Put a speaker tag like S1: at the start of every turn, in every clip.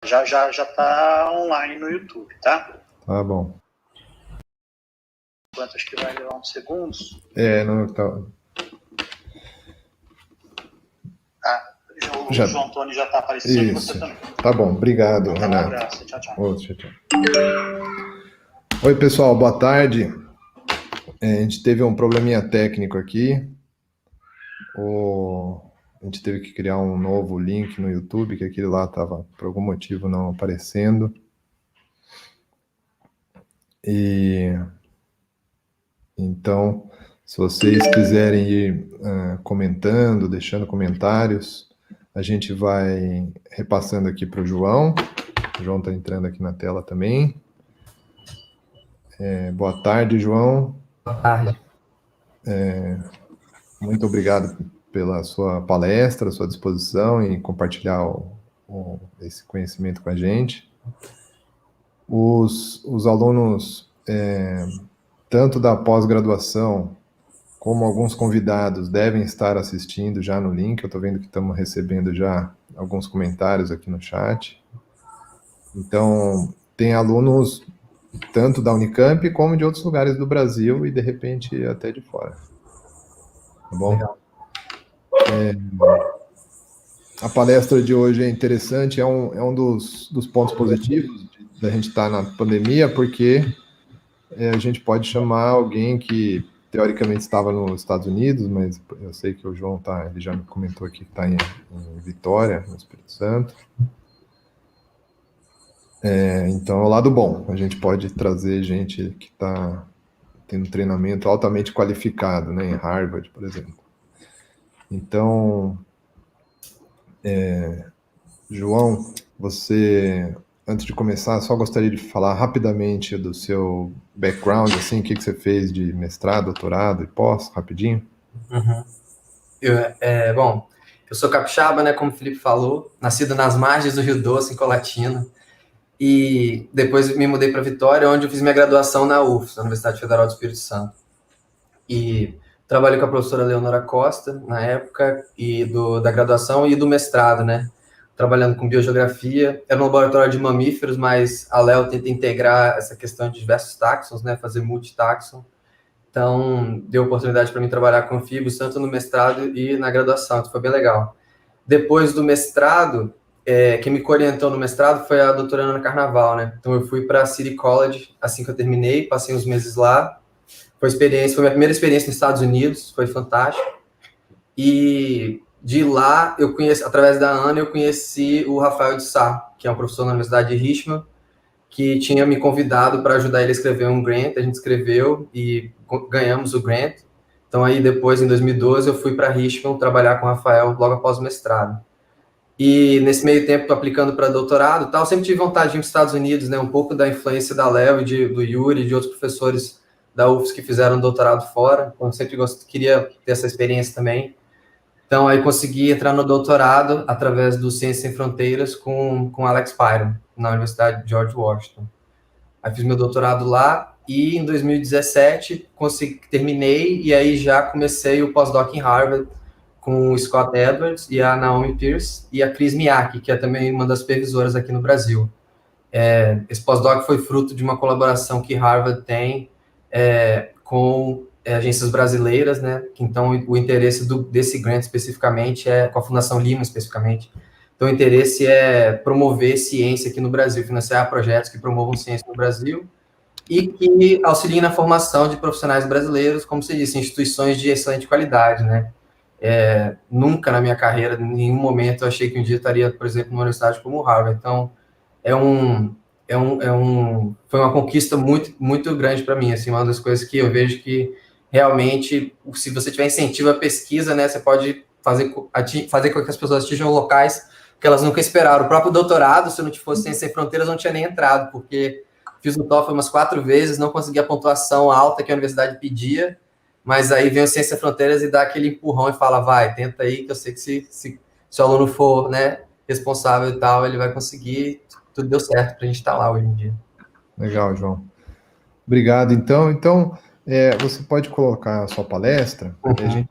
S1: Já tá online no YouTube, tá?
S2: Tá bom.
S1: Enquanto acho que vai levar uns segundos.
S2: Não tá.
S1: O João Antônio já tá aparecendo.
S2: Isso.
S1: E você também.
S2: Tá bom, obrigado,
S1: Então,
S2: Renato.
S1: Um abraço, tchau.
S2: Tchau. Oi, pessoal, boa tarde. A gente teve um probleminha técnico aqui. A gente teve que criar um novo link no YouTube, que aquele lá estava, por algum motivo, não aparecendo. Então, se vocês quiserem ir comentando, deixando comentários, a gente vai repassando aqui para o João. O João está entrando aqui na tela também. Boa tarde, João.
S3: Boa tarde.
S2: Muito obrigado pela sua palestra, sua disposição em compartilhar esse conhecimento com a gente. Os alunos, tanto da pós-graduação, como alguns convidados, devem estar assistindo já no link. Eu estou vendo que estamos recebendo já alguns comentários aqui no chat. Então, tem alunos tanto da Unicamp como de outros lugares do Brasil e, de repente, até de fora. Tá bom?
S3: Legal.
S2: A palestra de hoje é interessante, é um dos pontos positivos da gente estar na pandemia, porque a gente pode chamar alguém que, teoricamente, estava nos Estados Unidos, mas eu sei que o João ele já me comentou aqui que está em Vitória, no Espírito Santo. Então, é o lado bom. A gente pode trazer gente que está tendo treinamento altamente qualificado, né, em Harvard, por exemplo. Então, João, você, antes de começar, só gostaria de falar rapidamente do seu background, assim, o que você fez de mestrado, doutorado e pós, rapidinho?
S3: Uhum. Bom, eu sou capixaba, né, como o Felipe falou, nascido nas margens do Rio Doce, em Colatina, e depois me mudei para Vitória, onde eu fiz minha graduação na UFS, na Universidade Federal do Espírito Santo. E trabalhei com a professora Leonora Costa, na época, da graduação e do mestrado, né, trabalhando com biogeografia. Era um laboratório de mamíferos, mas a Leo tenta integrar essa questão de diversos táxons, né, fazer multitáxon. Então, deu oportunidade para mim trabalhar com anfíbios, tanto no mestrado e na graduação, então foi bem legal. Depois do mestrado, quem me orientou no mestrado foi a doutora Ana Carnaval, né? Então, eu fui para a City College assim que eu terminei, passei uns meses lá. Foi minha primeira experiência nos Estados Unidos, foi fantástico. E de lá, através da Ana, eu conheci o Rafael de Sá, que é um professor na Universidade de Richmond, que tinha me convidado para ajudar ele a escrever um grant. A gente escreveu e ganhamos o grant. Então, aí depois, em 2012, eu fui para Richmond trabalhar com o Rafael logo após o mestrado. E nesse meio tempo, estou aplicando para doutorado e tal. Sempre tive vontade de ir para os Estados Unidos, né? Um pouco da influência da Léo e do Yuri e de outros professores da UFS que fizeram doutorado fora. Então, sempre queria ter essa experiência também. Então, aí consegui entrar no doutorado através do Ciência Sem Fronteiras com Alex Pyron, na Universidade de George Washington. Aí fiz meu doutorado lá e em 2017 terminei e aí já comecei o pós-doc em Harvard com o Scott Edwards e a Naomi Pierce e a Cris Miyake, que é também uma das supervisoras aqui no Brasil. Esse pós-doc foi fruto de uma colaboração que Harvard tem com agências brasileiras, né? Então, o interesse desse grant especificamente com a Fundação Lima especificamente. Então, o interesse é promover ciência aqui no Brasil, financiar projetos que promovam ciência no Brasil e que auxiliem na formação de profissionais brasileiros, como você disse, instituições de excelente qualidade, né? Nunca na minha carreira, em nenhum momento, eu achei que um dia estaria, por exemplo, numa universidade como Harvard. Então, foi uma conquista muito, muito grande para mim, assim, uma das coisas que eu vejo que realmente, se você tiver incentivo à pesquisa, né, você pode fazer com que as pessoas atinjam locais que elas nunca esperaram. O próprio doutorado, se eu não fosse Ciência Sem Fronteiras, não tinha nem entrado, porque fiz o TOEFL umas 4 vezes, não consegui a pontuação alta que a universidade pedia, mas aí vem o Ciência Sem Fronteiras e dá aquele empurrão e fala, vai, tenta aí, que eu sei que se o aluno for, né, responsável e tal, ele vai conseguir. Tudo deu certo para a gente estar lá hoje em dia.
S2: Legal, João. Obrigado, então. Então, você pode colocar a sua palestra, e a gente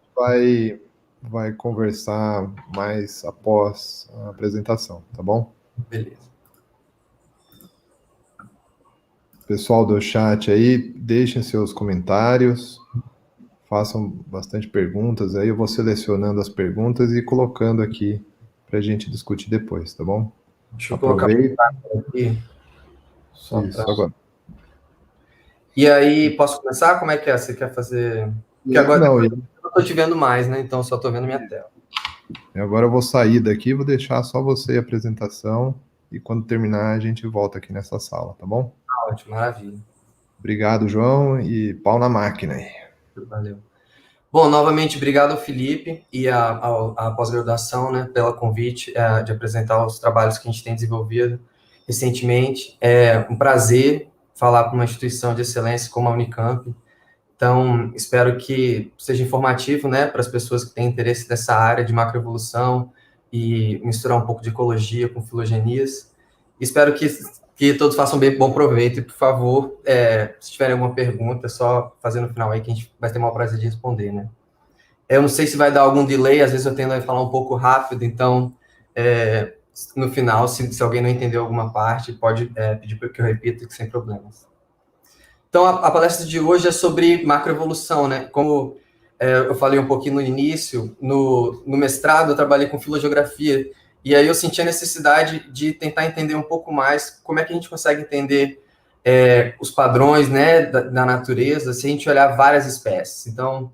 S2: vai conversar mais após a apresentação, tá bom?
S3: Beleza.
S2: Pessoal do chat aí, deixem seus comentários, façam bastante perguntas aí, eu vou selecionando as perguntas e colocando aqui para a gente discutir depois, tá bom?
S3: Deixa eu colocar aqui. Só
S2: Isso,
S3: pra...
S2: agora.
S3: E aí, posso começar? Como é que é? Você quer fazer... Porque agora
S2: Não,
S3: eu não estou te vendo mais, né? Então, só estou vendo minha tela.
S2: agora eu vou sair daqui, vou deixar só você a apresentação e quando terminar a gente volta aqui nessa sala, tá bom?
S3: Ótimo, maravilha.
S2: Obrigado, João, e pau na máquina aí.
S3: Valeu. Bom, novamente, obrigado ao Felipe e à pós-graduação, né, pelo convite de apresentar os trabalhos que a gente tem desenvolvido recentemente. É um prazer falar para uma instituição de excelência como a Unicamp. Então, espero que seja informativo, né, para as pessoas que têm interesse nessa área de macroevolução e misturar um pouco de ecologia com filogenias. Espero que todos façam bom proveito e, por favor, se tiverem alguma pergunta, é só fazer no final aí que a gente vai ter o maior prazer de responder, né? Eu não sei se vai dar algum delay, às vezes eu tendo a falar um pouco rápido, então, no final, se alguém não entendeu alguma parte, pode pedir para que eu repita, que sem problemas. Então, a palestra de hoje é sobre macroevolução, né? Como eu falei um pouquinho no início, no mestrado eu trabalhei com filogeografia, e aí eu senti a necessidade de tentar entender um pouco mais como é que a gente consegue entender os padrões, né, da natureza, se a gente olhar várias espécies. Então,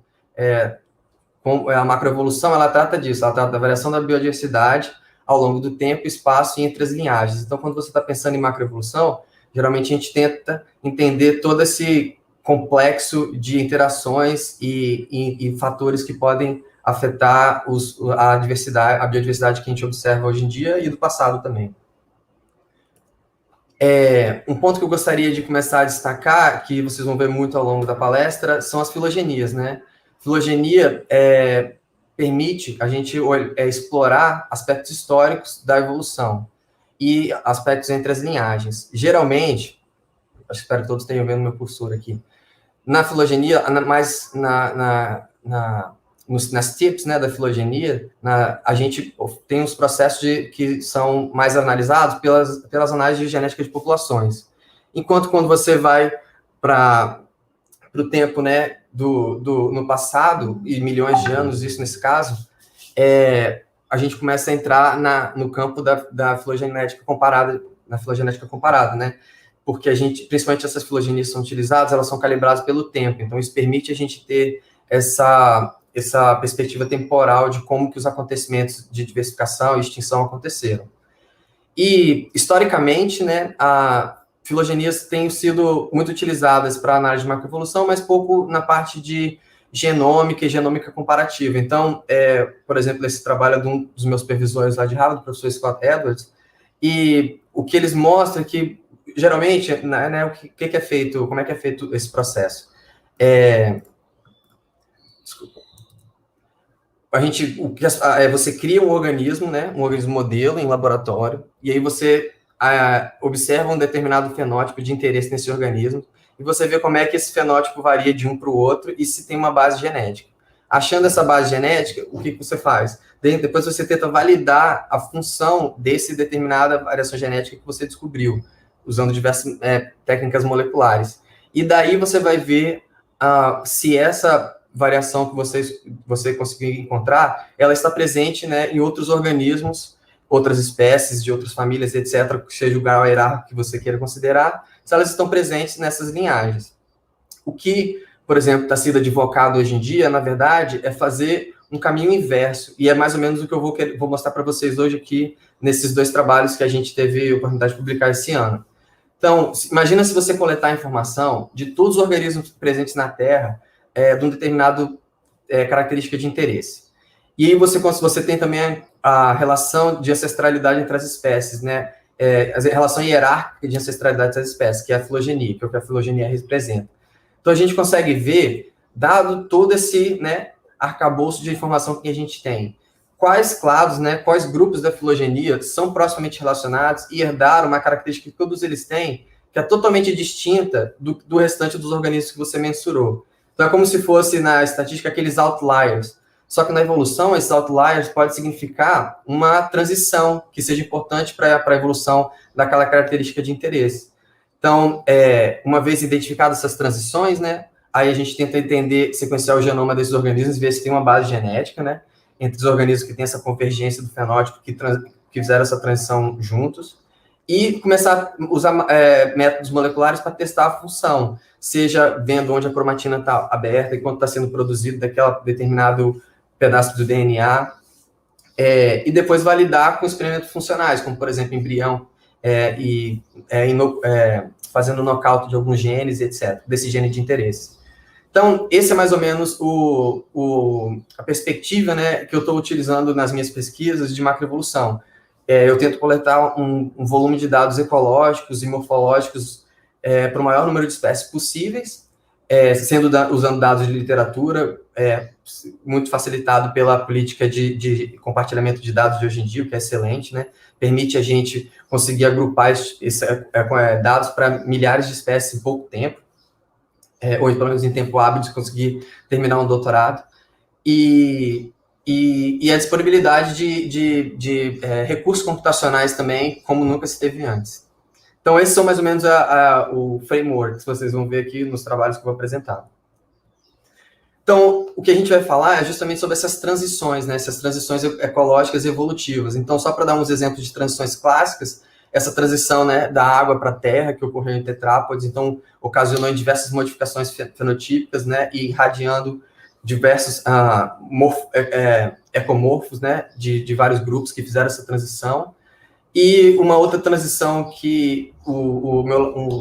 S3: a macroevolução, ela trata disso, ela trata da variação da biodiversidade ao longo do tempo, espaço e entre as linhagens. Então, quando você está pensando em macroevolução, geralmente a gente tenta entender todo esse complexo de interações e fatores que podem afetar a biodiversidade que a gente observa hoje em dia e do passado também. Um ponto que eu gostaria de começar a destacar, que vocês vão ver muito ao longo da palestra, são as filogenias, né? Filogenia permite a gente explorar aspectos históricos da evolução e aspectos entre as linhagens. Geralmente, espero que todos tenham vendo meu cursor aqui, na filogenia, mas nas tips, né, da filogenia, a gente tem os processos que são mais analisados pelas análises de genética de populações. Enquanto quando você vai para o tempo, né, no passado, e milhões de anos, isso nesse caso, a gente começa a entrar no campo da filogenética comparada, né? Porque principalmente essas filogenias são utilizadas, elas são calibradas pelo tempo, então isso permite a gente ter essa perspectiva temporal de como que os acontecimentos de diversificação e extinção aconteceram. E, historicamente, né, filogenias têm sido muito utilizadas para análise de macroevolução, mas pouco na parte de genômica e genômica comparativa. Então, por exemplo, esse trabalho é de um dos meus supervisores lá de Harvard, o professor Scott Edwards, e o que eles mostram é que, geralmente, né, o que é feito, como é que é feito esse processo? Desculpa. Você cria um organismo, né, um organismo modelo em laboratório, e aí você observa um determinado fenótipo de interesse nesse organismo, e você vê como é que esse fenótipo varia de um para o outro e se tem uma base genética. Achando essa base genética, o que você faz? Depois você tenta validar a função desse determinada variação genética que você descobriu, usando diversas técnicas moleculares. E daí você vai ver se essa variação que você conseguir encontrar, ela está presente, né, em outros organismos, outras espécies, de outras famílias, etc., que seja o grau hierárquico que você queira considerar, se elas estão presentes nessas linhagens. O que, por exemplo, está sendo advocado hoje em dia, na verdade, é fazer um caminho inverso, e é mais ou menos o que eu vou mostrar para vocês hoje aqui, nesses dois trabalhos que a gente teve a oportunidade de publicar esse ano. Então, imagina se você coletar a informação de todos os organismos presentes na Terra, de um determinado característica de interesse. E aí você tem também a relação de ancestralidade entre as espécies, né? A relação hierárquica de ancestralidade entre as espécies, que é a filogenia, que é o que a filogenia representa. Então, a gente consegue ver, dado todo esse, né, arcabouço de informação que a gente tem, quais clados, né, quais grupos da filogenia são proximamente relacionados e herdaram uma característica que todos eles têm, que é totalmente distinta do restante dos organismos que você mensurou. Então, é como se fosse, na estatística, aqueles outliers. Só que na evolução, esses outliers podem significar uma transição que seja importante para a evolução daquela característica de interesse. Então, uma vez identificadas essas transições, né, aí a gente tenta entender, sequenciar o genoma desses organismos, ver se tem uma base genética, né, entre os organismos que têm essa convergência do fenótipo, que fizeram essa transição juntos, e começar a usar métodos moleculares para testar a função, seja vendo onde a cromatina está aberta, enquanto está sendo produzido daquele determinado pedaço do DNA, e depois validar com experimentos funcionais, como, por exemplo, embrião, fazendo knockout de alguns genes, etc., desse gene de interesse. Então, esse é mais ou menos a perspectiva, né, que eu estou utilizando nas minhas pesquisas de macroevolução. Eu tento coletar um volume de dados ecológicos e morfológicos para o maior número de espécies possíveis, usando dados de literatura, muito facilitado pela política de compartilhamento de dados de hoje em dia, o que é excelente, né? Permite a gente conseguir agrupar dados para milhares de espécies em pouco tempo, ou pelo menos em tempo hábil de conseguir terminar um doutorado, e a disponibilidade de recursos computacionais também, como nunca se teve antes. Então, esses são mais ou menos o framework que vocês vão ver aqui nos trabalhos que eu vou apresentar. Então, o que a gente vai falar é justamente sobre essas transições, né? Essas transições ecológicas e evolutivas. Então, só para dar uns exemplos de transições clássicas, essa transição, né, da água para a terra, que ocorreu em tetrápodes, então, ocasionou em diversas modificações fenotípicas, né, e irradiando diversos ecomorfos, né, de vários grupos que fizeram essa transição. E uma outra transição que o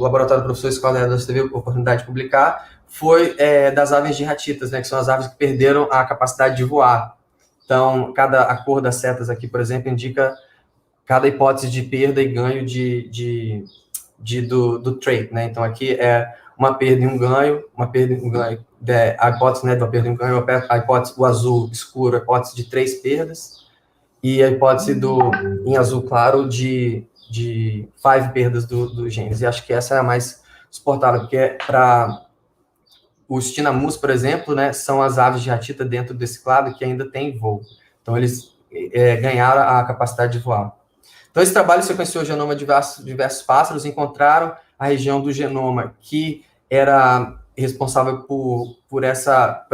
S3: laboratório do professor Escola teve a oportunidade de publicar foi das aves de ratitas, né, que são as aves que perderam a capacidade de voar. Então, a cor das setas aqui, por exemplo, indica cada hipótese de perda e ganho do trait, né? Então, aqui é uma perda e um ganho, a hipótese, né, de uma perda e um ganho, a hipótese, o azul escuro, a hipótese de 3 perdas, e a hipótese em azul claro de 5 perdas do genes. E acho que essa é a mais suportável, porque para os tinamus, por exemplo, né, são as aves de ratita dentro desse clado que ainda tem voo. Então, eles ganharam a capacidade de voar. Então, esse trabalho sequenciou o genoma de diversos pássaros, encontraram a região do genoma que era responsável por essa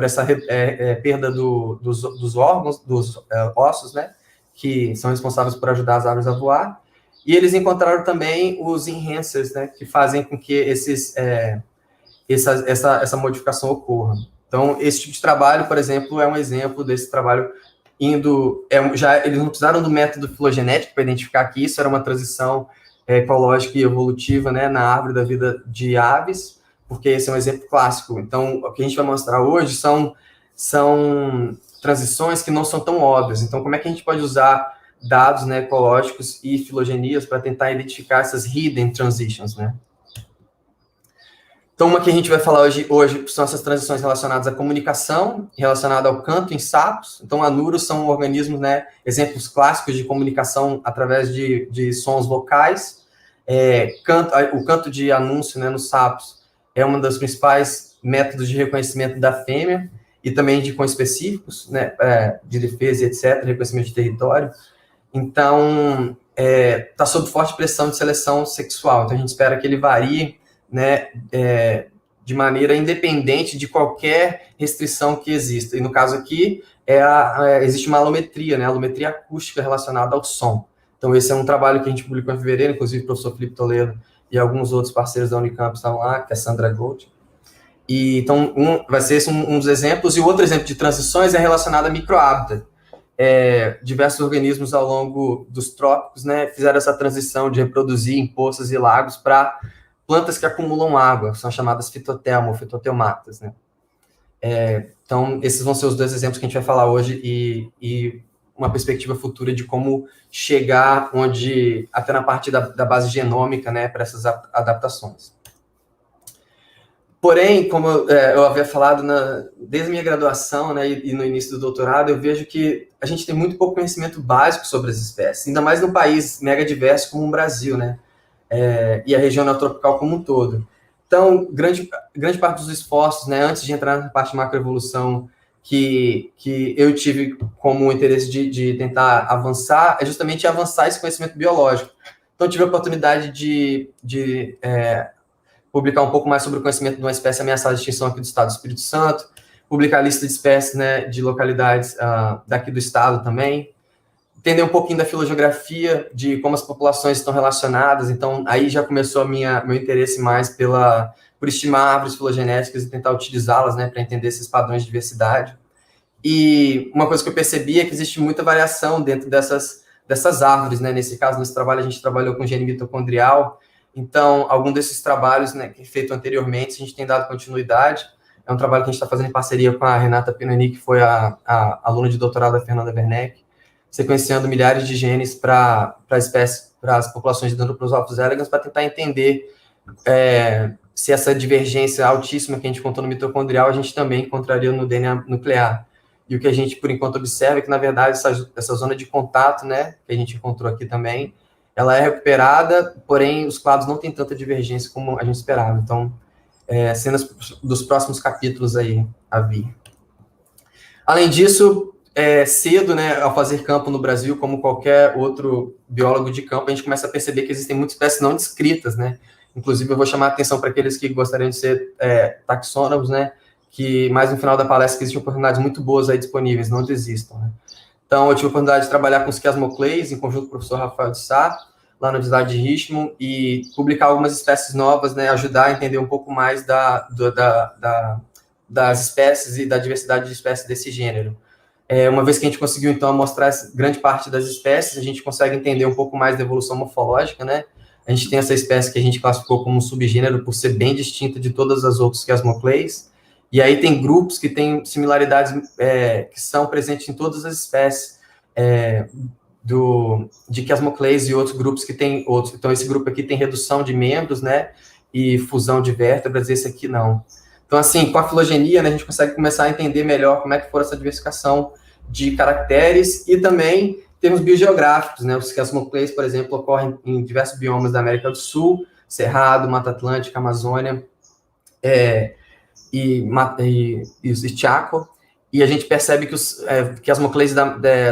S3: perda dos órgãos, dos ossos, né, que são responsáveis por ajudar as aves a voar. E eles encontraram também os enhancers, né, que fazem com que essa modificação ocorra. Então, esse tipo de trabalho, por exemplo, é um exemplo desse trabalho eles não precisaram do método filogenético para identificar que isso era uma transição ecológica e evolutiva, né, na árvore da vida de aves, porque esse é um exemplo clássico. Então, o que a gente vai mostrar hoje são transições que não são tão óbvias. Então, como é que a gente pode usar dados, né, ecológicos e filogenias para tentar identificar essas hidden transitions, né? Então, uma que a gente vai falar hoje são essas transições relacionadas à comunicação, relacionada ao canto em sapos. Então, anuros são organismos, né, exemplos clássicos de comunicação através de sons vocais. O canto de anúncio, né, nos sapos é um dos principais métodos de reconhecimento da fêmea e também de conespecíficos, né, de defesa, etc., reconhecimento de território. Então, está sob forte pressão de seleção sexual. Então, a gente espera que ele varie, né, de maneira independente de qualquer restrição que exista. E no caso aqui, existe uma alometria, né, alometria acústica relacionada ao som. Então, esse é um trabalho que a gente publicou em fevereiro, inclusive o professor Felipe Toledo e alguns outros parceiros da Unicamp estão lá, que é a Sandra Gold. E, então, vai ser esse um dos exemplos. E o outro exemplo de transições é relacionado a microhábitat. Diversos organismos ao longo dos trópicos, né, fizeram essa transição de reproduzir em poças e lagos para plantas que acumulam água, são chamadas fitotelma ou fitotelmatas, né? Então, esses vão ser os 2 exemplos que a gente vai falar hoje e uma perspectiva futura de como chegar até na parte da base genômica, né, para essas adaptações. Porém, como eu havia falado desde a minha graduação, né, e no início do doutorado, eu vejo que a gente tem muito pouco conhecimento básico sobre as espécies, ainda mais num país mega diverso como o Brasil, né? E a região neotropical como um todo. Então, grande parte dos esforços, né, antes de entrar na parte de macroevolução, que eu tive como interesse de tentar avançar, é justamente avançar esse conhecimento biológico. Então, tive a oportunidade de publicar um pouco mais sobre o conhecimento de uma espécie ameaçada de extinção aqui do estado do Espírito Santo, publicar a lista de espécies, né, de localidades daqui do estado também, entender um pouquinho da filogeografia, de como as populações estão relacionadas. Então, aí já começou meu interesse mais por estimar árvores filogenéticas e tentar utilizá-las, né, para entender esses padrões de diversidade. E uma coisa que eu percebi é que existe muita variação dentro dessas árvores, né? Nesse caso, nesse trabalho, a gente trabalhou com gene mitocondrial. Então, algum desses trabalhos, né, que feito anteriormente, a gente tem dado continuidade. É um trabalho que a gente está fazendo em parceria com a Renata Pinani, que foi a aluna de doutorado da Fernanda Werneck, sequenciando milhares de genes para as populações de Dendroprosophis elegans, para tentar entender se essa divergência altíssima que a gente encontrou no mitocondrial, a gente também encontraria no DNA nuclear. E o que a gente, por enquanto, observa é que, na verdade, essa zona de contato, né, que a gente encontrou aqui também, ela é recuperada, porém, os quadros não têm tanta divergência como a gente esperava. Então, cenas dos próximos capítulos aí a vir. Além disso, cedo, né, ao fazer campo no Brasil, como qualquer outro biólogo de campo, a gente começa a perceber que existem muitas espécies não descritas, né? Inclusive, eu vou chamar a atenção para aqueles que gostariam de ser taxônomos, né? Que mais no final da palestra que existem oportunidades muito boas aí disponíveis, não desistam, né? Então, eu tive a oportunidade de trabalhar com os Chiasmocleides, em conjunto com o professor Rafael de Sá, lá na Universidade de Richmond, e publicar algumas espécies novas, né? Ajudar a entender um pouco mais das espécies e da diversidade de espécies desse gênero. Uma vez que a gente conseguiu, então, mostrar grande parte das espécies, a gente consegue entender um pouco mais da evolução morfológica, né? A gente tem essa espécie que a gente classificou como um subgênero por ser bem distinta de todas as outras Chiasmocleides. E aí tem grupos que têm similaridades que são presentes em todas as espécies de Chiasmocleides e outros grupos que têm outros. Então, esse grupo aqui tem redução de membros, né? E fusão de vértebras, esse aqui não. Então, assim, com a filogenia, né, a gente consegue começar a entender melhor como é que foi essa diversificação de caracteres e também termos biogeográficos, né? Os Chiasmocleides, por exemplo, ocorrem em diversos biomas da América do Sul, Cerrado, Mata Atlântica, Amazônia, e Chaco, e a gente percebe que os Chiasmocleides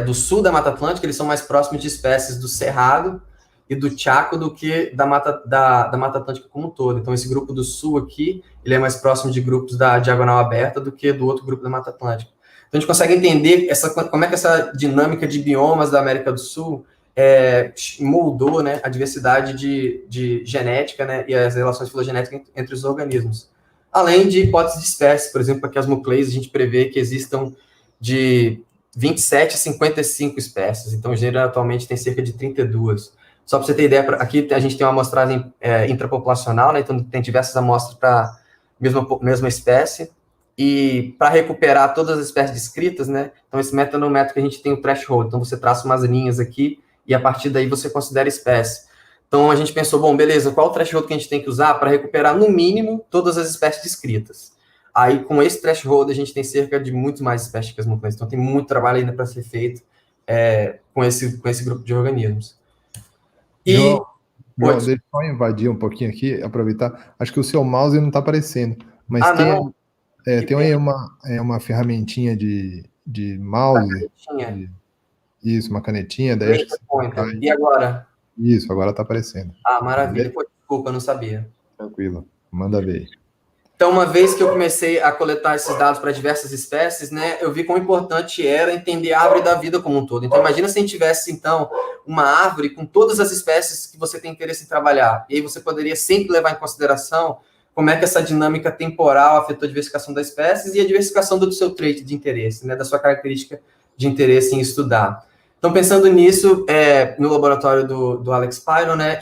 S3: do sul da Mata Atlântica, eles são mais próximos de espécies do Cerrado e do Chaco do que da Mata Atlântica como um todo. Então, esse grupo do sul aqui, ele é mais próximo de grupos da Diagonal Aberta do que do outro grupo da Mata Atlântica. Então, a gente consegue entender como é que essa dinâmica de biomas da América do Sul moldou, né, a diversidade de genética, né, e as relações filogenéticas entre os organismos. Além de hipóteses de espécies, por exemplo, aqui as Chiasmocleides, a gente prevê que existam de 27 a 55 espécies, então o gênero atualmente tem cerca de 32. Só para você ter ideia, aqui a gente tem uma amostragem intrapopulacional, né, então tem diversas amostras para a mesma espécie, e para recuperar todas as espécies descritas, né, então esse método é um método que a gente tem o threshold, então você traça umas linhas aqui, e a partir daí você considera espécie. Então, a gente pensou, bom, beleza, qual o threshold que a gente tem que usar para recuperar, no mínimo, todas as espécies descritas? Aí, com esse threshold, a gente tem cerca de muito mais espécies de Chiasmocleides. Então, tem muito trabalho ainda para ser feito com esse grupo de organismos.
S2: João, deixa eu invadir um pouquinho aqui, aproveitar. Acho que o seu mouse não está aparecendo, mas tem aí uma ferramentinha de mouse. Isso, uma canetinha. Daí acho que
S3: e agora?
S2: Isso, agora está aparecendo.
S3: Ah, maravilha. Pô, desculpa, eu não sabia.
S2: Tranquilo, manda ver.
S3: Então, uma vez que eu comecei a coletar esses dados para diversas espécies, né, eu vi quão importante era entender a árvore da vida como um todo. Então, imagina se a gente tivesse, então, uma árvore com todas as espécies que você tem interesse em trabalhar. E aí você poderia sempre levar em consideração como é que essa dinâmica temporal afetou a diversificação das espécies e a diversificação do seu trait de interesse, né, da sua característica de interesse em estudar. Então, pensando nisso, no laboratório do Alex Pyron, né,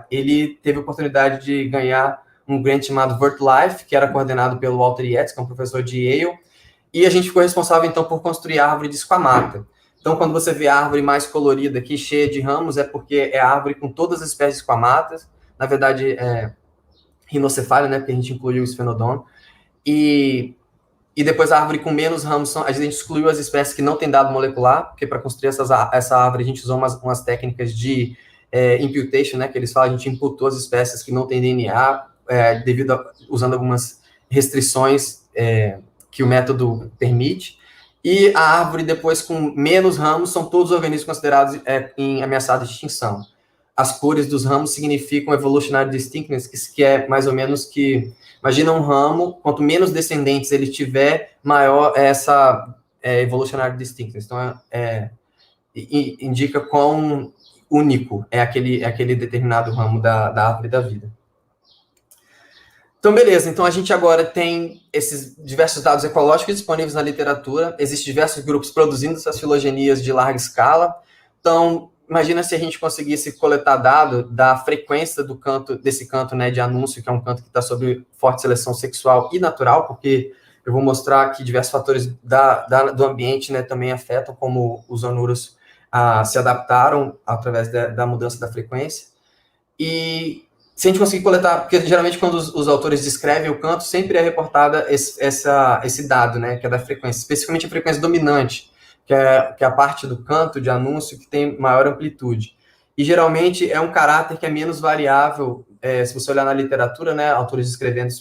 S3: ele teve a oportunidade de ganhar um grant chamado VertLife, que era coordenado pelo Walter Yates, que é um professor de Yale, e a gente ficou responsável, então, por construir a árvore de esquamata. Então, quando você vê a árvore mais colorida aqui, cheia de ramos, é porque é a árvore com todas as espécies esquamatas, na verdade, rinocefália, né, porque a gente incluiu o Sphenodon, e depois a árvore com menos ramos, a gente excluiu as espécies que não têm dado molecular, porque para construir essa árvore a gente usou umas técnicas de imputation, né, que eles falam, a gente imputou as espécies que não têm DNA, usando algumas restrições que o método permite, e a árvore depois com menos ramos são todos os organismos considerados em ameaçados de extinção. as cores dos ramos significam evolutionary distinctness, que é mais ou menos que, imagina um ramo, quanto menos descendentes ele tiver, maior é essa evolutionary distinctness. Então, indica quão único é aquele determinado ramo da árvore da vida. Então, beleza. Então, a gente agora tem esses diversos dados ecológicos disponíveis na literatura. Existem diversos grupos produzindo essas filogenias de larga escala. Então, imagina se a gente conseguisse coletar dado da frequência desse canto, né, de anúncio, que é um canto que está sob forte seleção sexual e natural, porque eu vou mostrar que diversos fatores do ambiente, né, também afetam como os anuros se adaptaram através da mudança da frequência. E se a gente conseguir coletar, porque geralmente quando os autores descrevem o canto, sempre é reportada esse dado, né, que é da frequência, especificamente a frequência dominante, que é a parte do canto de anúncio que tem maior amplitude. E geralmente é um caráter que é menos variável, se você olhar na literatura, né, autores descrevendo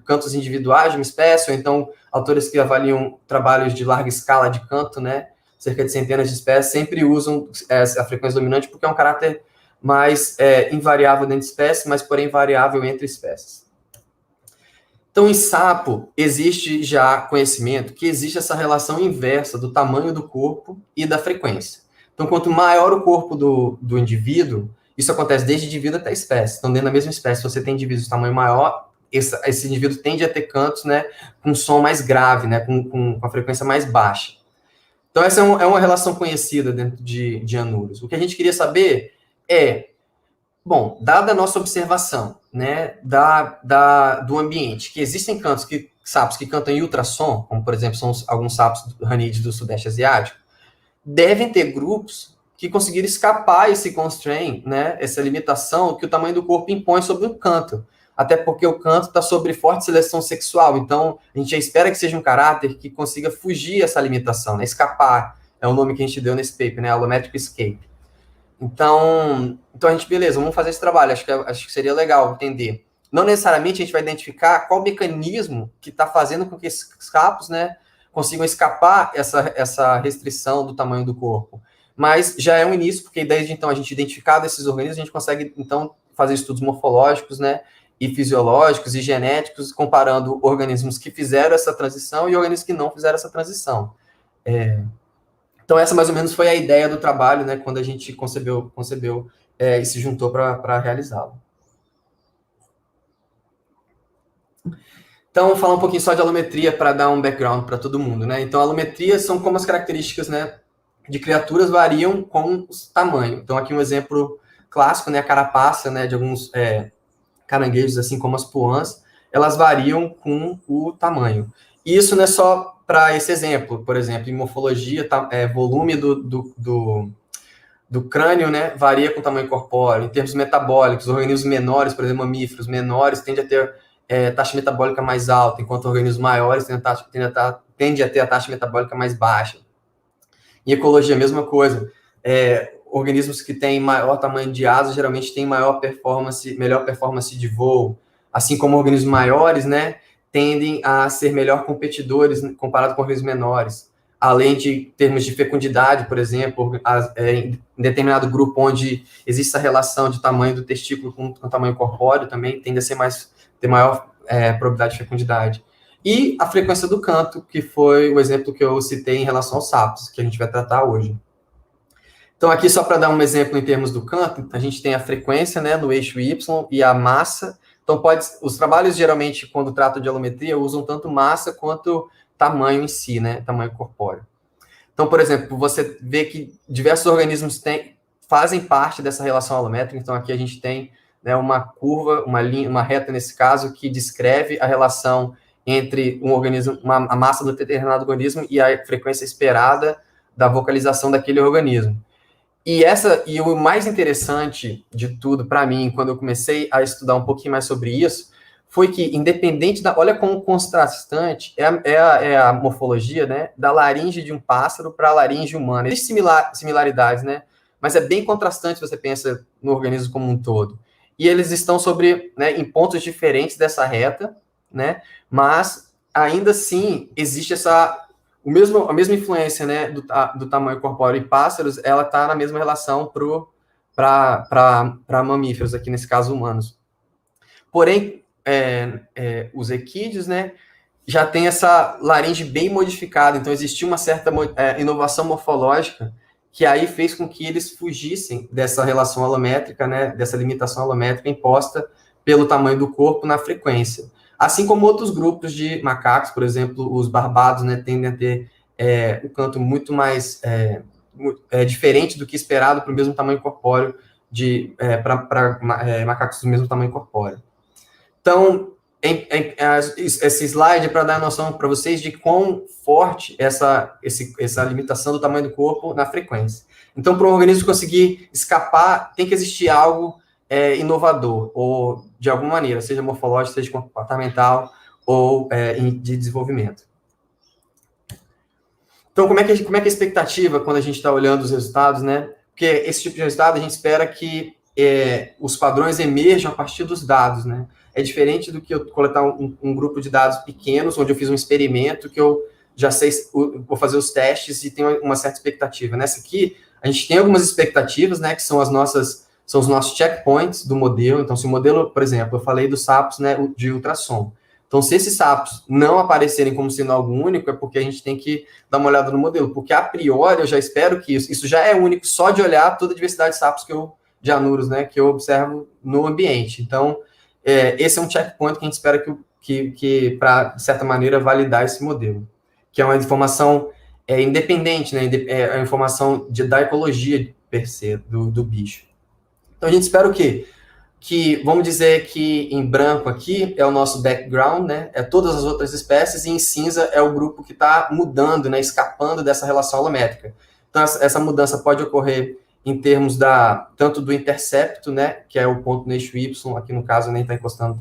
S3: cantos individuais de uma espécie, ou então autores que avaliam trabalhos de larga escala de canto, né, cerca de centenas de espécies, sempre usam a frequência dominante porque é um caráter mais invariável dentro de espécies, mas porém variável entre espécies. Então, em sapo, existe já conhecimento que existe essa relação inversa do tamanho do corpo e da frequência. Então, quanto maior o corpo do indivíduo, isso acontece desde indivíduo até espécie. Então, dentro da mesma espécie, se você tem indivíduos de tamanho maior, esse indivíduo tende a ter cantos, né, com som mais grave, né, com a frequência mais baixa. Então, essa é uma relação conhecida dentro de anuros. O que a gente queria saber bom, dada a nossa observação, né, do ambiente, que existem sapos que cantam em ultrassom, como, por exemplo, são alguns sapos ranídeos do Sudeste Asiático, devem ter grupos que conseguiram escapar esse constraint, né, essa limitação que o tamanho do corpo impõe sobre o canto. Até porque o canto está sob forte seleção sexual, então a gente já espera que seja um caráter que consiga fugir essa limitação, né, escapar, é o nome que a gente deu nesse paper, né, allometric escape. Então a gente, beleza, vamos fazer esse trabalho, acho que seria legal entender. Não necessariamente a gente vai identificar qual mecanismo que está fazendo com que esses sapos, né, consigam escapar essa restrição do tamanho do corpo. Mas já é um início, porque desde então a gente identificado esses organismos, a gente consegue, então, fazer estudos morfológicos, né, e fisiológicos e genéticos, comparando organismos que fizeram essa transição e organismos que não fizeram essa transição. Então, essa mais ou menos foi a ideia do trabalho, né, quando a gente concebeu e se juntou para realizá-lo. Então, falar um pouquinho só de alometria para dar um background para todo mundo, né? Então, alometria são como as características, né, de criaturas variam com o tamanho. Então, aqui um exemplo clássico, né, a carapaça, né, de alguns caranguejos, assim como as puãs, elas variam com o tamanho. E isso não é só para esse exemplo, por exemplo, em morfologia, volume do crânio, né, varia com o tamanho corpóreo. Em termos metabólicos, organismos menores, por exemplo, mamíferos menores, tendem a ter taxa metabólica mais alta, enquanto organismos maiores tendem a ter a taxa metabólica mais baixa. Em ecologia, a mesma coisa. Organismos que têm maior tamanho de asa geralmente têm melhor performance de voo, assim como organismos maiores, né, tendem a ser melhor competidores comparado com organismos menores. Além de termos de fecundidade, por exemplo, em determinado grupo onde existe essa relação de tamanho do testículo com o tamanho corpóreo, também tende a ter maior probabilidade de fecundidade. E a frequência do canto, que foi o exemplo que eu citei em relação aos sapos, que a gente vai tratar hoje. Então, aqui, só para dar um exemplo em termos do canto, a gente tem a frequência, né, no eixo Y e a massa. Então, os trabalhos, geralmente, quando tratam de alometria, usam tanto massa quanto tamanho em si, né, tamanho corpóreo. Então, por exemplo, você vê que diversos organismos fazem parte dessa relação alométrica. Então, aqui a gente tem, né, uma curva, uma reta, nesse caso, que descreve a relação entre um organismo, a massa do determinado organismo e a frequência esperada da vocalização daquele organismo. E o mais interessante de tudo, para mim, quando eu comecei a estudar um pouquinho mais sobre isso, foi que, independente olha como contrastante é a morfologia, né, da laringe de um pássaro para a laringe humana. Existem similaridades, né, mas é bem contrastante se você pensa no organismo como um todo. E eles estão em pontos diferentes dessa reta, né, mas, ainda assim, existe a mesma influência, né, do tamanho corpóreo em pássaros, ela está na mesma relação para mamíferos, aqui nesse caso humanos. Porém, os equídeos, né, já tem essa laringe bem modificada, então existia uma certa inovação morfológica que aí fez com que eles fugissem dessa relação alométrica, né, dessa limitação alométrica imposta pelo tamanho do corpo na frequência. Assim como outros grupos de macacos, por exemplo, os barbados, né, tendem a ter um canto muito mais diferente do que esperado para o mesmo tamanho corpóreo, para macacos do mesmo tamanho corpóreo. Então, esse slide é para dar a noção para vocês de quão forte essa limitação do tamanho do corpo na frequência. Então, para o organismo conseguir escapar, tem que existir algo inovador, ou de alguma maneira, seja morfológico, seja comportamental, ou de desenvolvimento. Então, como é que a expectativa quando a gente está olhando os resultados, né? Porque esse tipo de resultado a gente espera que os padrões emerjam a partir dos dados, né? É diferente do que eu coletar um grupo de dados pequenos, onde eu fiz um experimento que eu já sei, vou fazer os testes e tenho uma certa expectativa. Nessa aqui, a gente tem algumas expectativas, né? Que são os nossos checkpoints do modelo. Então, se o modelo, por exemplo, eu falei dos sapos, né, de ultrassom. Então, se esses sapos não aparecerem como sendo algo único, é porque a gente tem que dar uma olhada no modelo, porque a priori eu já espero que isso já é único só de olhar toda a diversidade de sapos de anuros, né, que eu observo no ambiente. Então, esse é um checkpoint que a gente espera que para, de certa maneira, validar esse modelo, que é uma informação independente, né, é a informação da ecologia per se, do bicho. Então, a gente espera o quê? Que, vamos dizer que em branco aqui é o nosso background, né? É todas as outras espécies, e em cinza é o grupo que está mudando, né? Escapando dessa relação alométrica. Então, essa mudança pode ocorrer em termos tanto do intercepto, né? Que é o ponto no eixo Y, aqui no caso nem está encostando,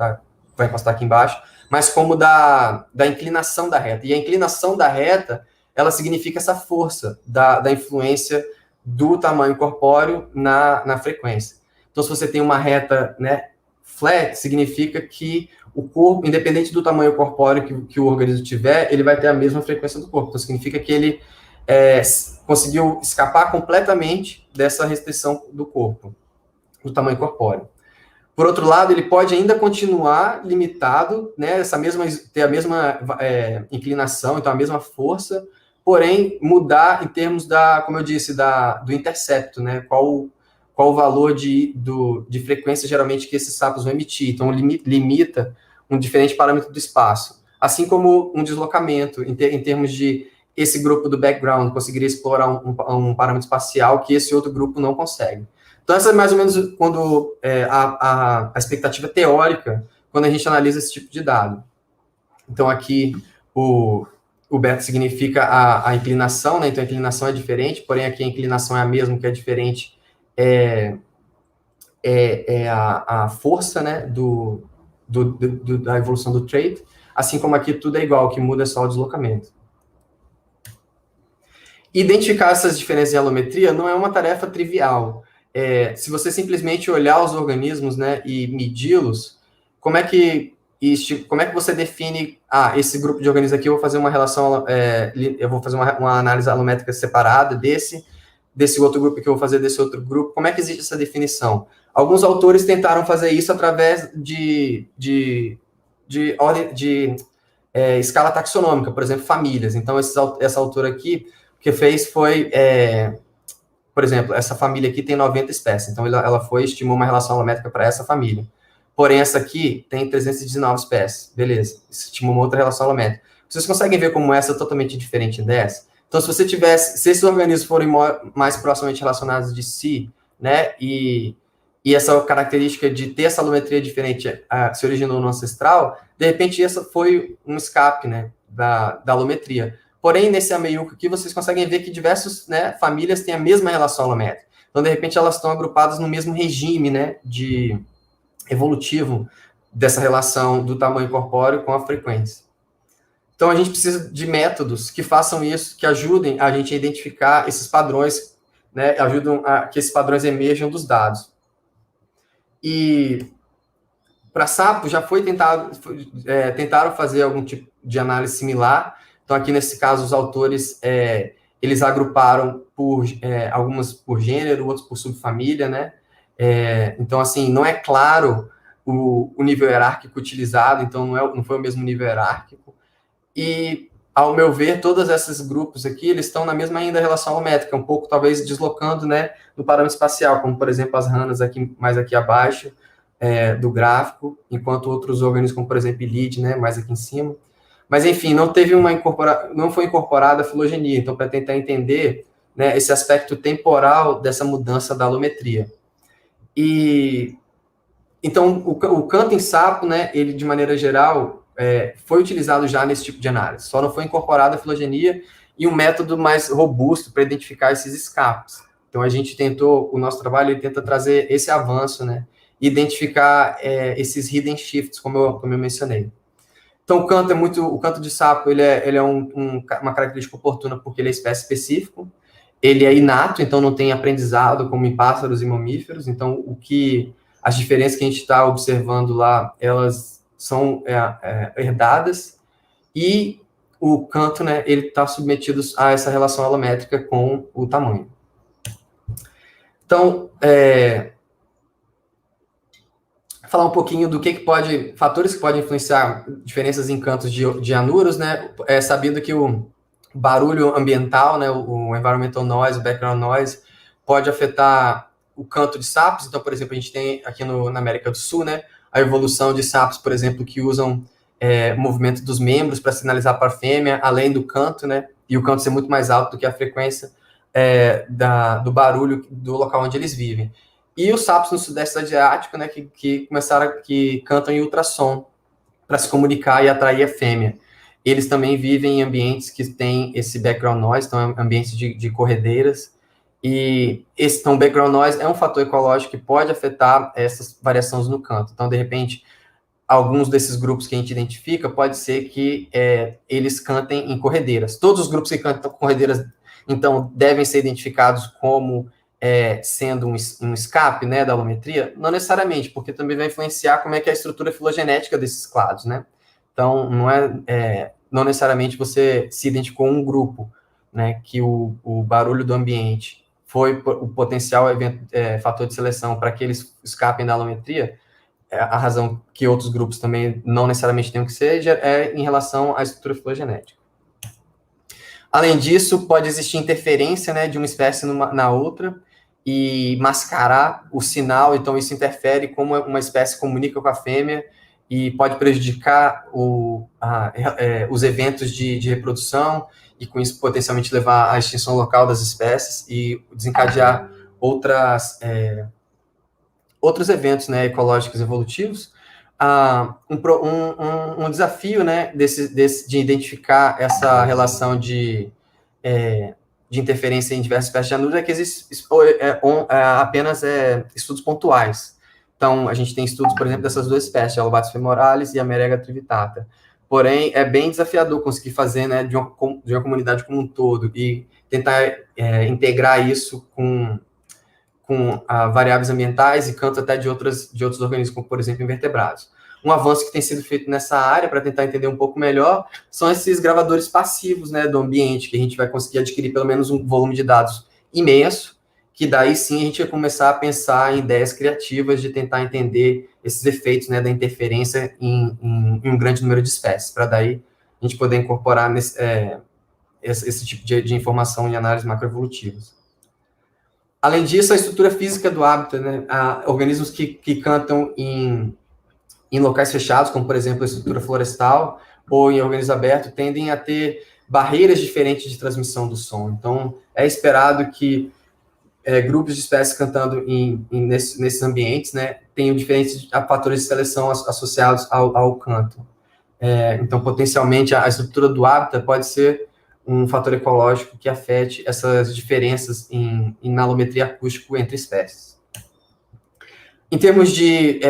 S3: vai encostar aqui embaixo, mas como da inclinação da reta. E a inclinação da reta, ela significa essa força da influência do tamanho corpóreo na frequência. Então, se você tem uma reta, né, flat, significa que o corpo, independente do tamanho corpóreo que o organismo tiver, ele vai ter a mesma frequência do corpo. Então, significa que ele conseguiu escapar completamente dessa restrição do corpo, do tamanho corpóreo. Por outro lado, ele pode ainda continuar limitado, né, ter a mesma inclinação, então a mesma força, porém mudar em termos como eu disse, do intercepto, né, qual o valor de frequência, geralmente, que esses sapos vão emitir. Então, limita um diferente parâmetro do espaço. Assim como um deslocamento, em termos de esse grupo do background conseguiria explorar um parâmetro espacial que esse outro grupo não consegue. Então, essa é mais ou menos quando a expectativa teórica, quando a gente analisa esse tipo de dado. Então, aqui, o beta significa a inclinação, né? Então, a inclinação é diferente, porém, aqui a inclinação é a mesma, que é diferente a força, né, da evolução do trait, assim como aqui tudo é igual, o que muda é só o deslocamento. Identificar essas diferenças em alometria não é uma tarefa trivial. Se você simplesmente olhar os organismos, né, e medi-los, como é que você define, esse grupo de organismos aqui eu vou fazer uma relação, eu vou fazer uma análise alométrica separada desse outro grupo que eu vou fazer desse outro grupo, como é que existe essa definição? Alguns autores tentaram fazer isso através de escala taxonômica, por exemplo, famílias. Então, essa autora aqui, o que fez foi, por exemplo, essa família aqui tem 90 espécies, então ela estimou uma relação alométrica para essa família. Porém, essa aqui tem 319 espécies, beleza, estimou uma outra relação alométrica. Vocês conseguem ver como essa é totalmente diferente dessa? Então, se esses organismos forem mais proximamente relacionados de si, né, e essa característica de ter essa alometria diferente se originou no ancestral, de repente, essa foi um escape, né, da alometria. Porém, nesse ameiuco aqui, vocês conseguem ver que diversas, né, famílias têm a mesma relação alométrica. Então, de repente, elas estão agrupadas no mesmo regime, né, evolutivo dessa relação do tamanho corpóreo com a frequência. Então, a gente precisa de métodos que façam isso, que ajudem a gente a identificar esses padrões, né, ajudam a que esses padrões emerjam dos dados. E para sapo, já foi tentaram fazer algum tipo de análise similar. Então, aqui nesse caso, os autores, eles agruparam algumas por gênero, outros por subfamília, né? Então, assim, não é claro o nível hierárquico utilizado, então não foi o mesmo nível hierárquico. E, ao meu ver, todos esses grupos aqui, eles estão na mesma ainda relação alométrica, um pouco, talvez, deslocando, né, no parâmetro espacial, como, por exemplo, as ranas aqui, mais aqui abaixo do gráfico, enquanto outros organismos, como, por exemplo, Ilide, né, mais aqui em cima. Mas, enfim, não foi incorporada a filogenia, então, para tentar entender, né, esse aspecto temporal dessa mudança da alometria. Então, o canto em sapo, né, ele, de maneira geral, foi utilizado já nesse tipo de análise, só não foi incorporada a filogenia e um método mais robusto para identificar esses escapes. Então, o nosso trabalho ele tenta trazer esse avanço, né, e identificar esses hidden shifts, como eu mencionei. Então, o canto de sapo, ele é uma característica oportuna porque ele é espécie específico, ele é inato, então não tem aprendizado como em pássaros e mamíferos, então as diferenças que a gente está observando lá, elas são herdadas, e o canto, né, ele está submetido a essa relação alométrica com o tamanho. Então, falar um pouquinho do fatores que podem influenciar diferenças em cantos de anuros, né? É sabido que o barulho ambiental, né, o environmental noise, o background noise, pode afetar o canto de sapos. Então, por exemplo, a gente tem aqui na América do Sul, né, a evolução de sapos, por exemplo, que usam o movimento dos membros para sinalizar para a fêmea, além do canto, né, e o canto ser muito mais alto do que a frequência do barulho do local onde eles vivem. E os sapos no Sudeste Asiático, né, que cantam em ultrassom para se comunicar e atrair a fêmea. Eles também vivem em ambientes que têm esse background noise, então ambientes de corredeiras, e esse background noise é um fator ecológico que pode afetar essas variações no canto. Então, de repente, alguns desses grupos que a gente identifica, pode ser que eles cantem em corredeiras. Todos os grupos que cantam corredeiras, então, devem ser identificados como sendo um escape, né, da alometria? Não necessariamente, porque também vai influenciar como é que é a estrutura filogenética desses clados, né? Então, não necessariamente você se identificou um grupo, né, que o barulho do ambiente foi o potencial fator de seleção para que eles escapem da alometria. A razão que outros grupos também não necessariamente tenham que ser em relação à estrutura filogenética. Além disso, pode existir interferência, né, de uma espécie na outra e mascarar o sinal, então isso interfere como uma espécie comunica com a fêmea e pode prejudicar os eventos de reprodução e com isso potencialmente levar à extinção local das espécies e desencadear outros eventos, né, ecológicos evolutivos. Um desafio, né, de identificar essa relação de interferência em diversas espécies de anuros é que existem apenas estudos pontuais. Então, a gente tem estudos, por exemplo, dessas duas espécies, a Alobates femoralis e a Merega trivitata. Porém, é bem desafiador conseguir fazer, né, de uma comunidade como um todo e tentar integrar isso com variáveis ambientais e canto até de outros organismos, como, por exemplo, invertebrados. Um avanço que tem sido feito nessa área, para tentar entender um pouco melhor, são esses gravadores passivos, né, do ambiente, que a gente vai conseguir adquirir pelo menos um volume de dados imenso, que daí sim a gente vai começar a pensar em ideias criativas de tentar entender esses efeitos, né, da interferência em um grande número de espécies, para daí a gente poder incorporar esse tipo de informação em análises macroevolutivas. Além disso, a estrutura física do hábitat, né, organismos que cantam em locais fechados, como, por exemplo, a estrutura florestal, ou em organismos abertos, tendem a ter barreiras diferentes de transmissão do som. Então, é esperado que grupos de espécies cantando nesses ambientes, né, tenham diferentes fatores de seleção associados ao canto. Então, potencialmente, a estrutura do hábitat pode ser um fator ecológico que afete essas diferenças na alometria acústica entre espécies. Em termos de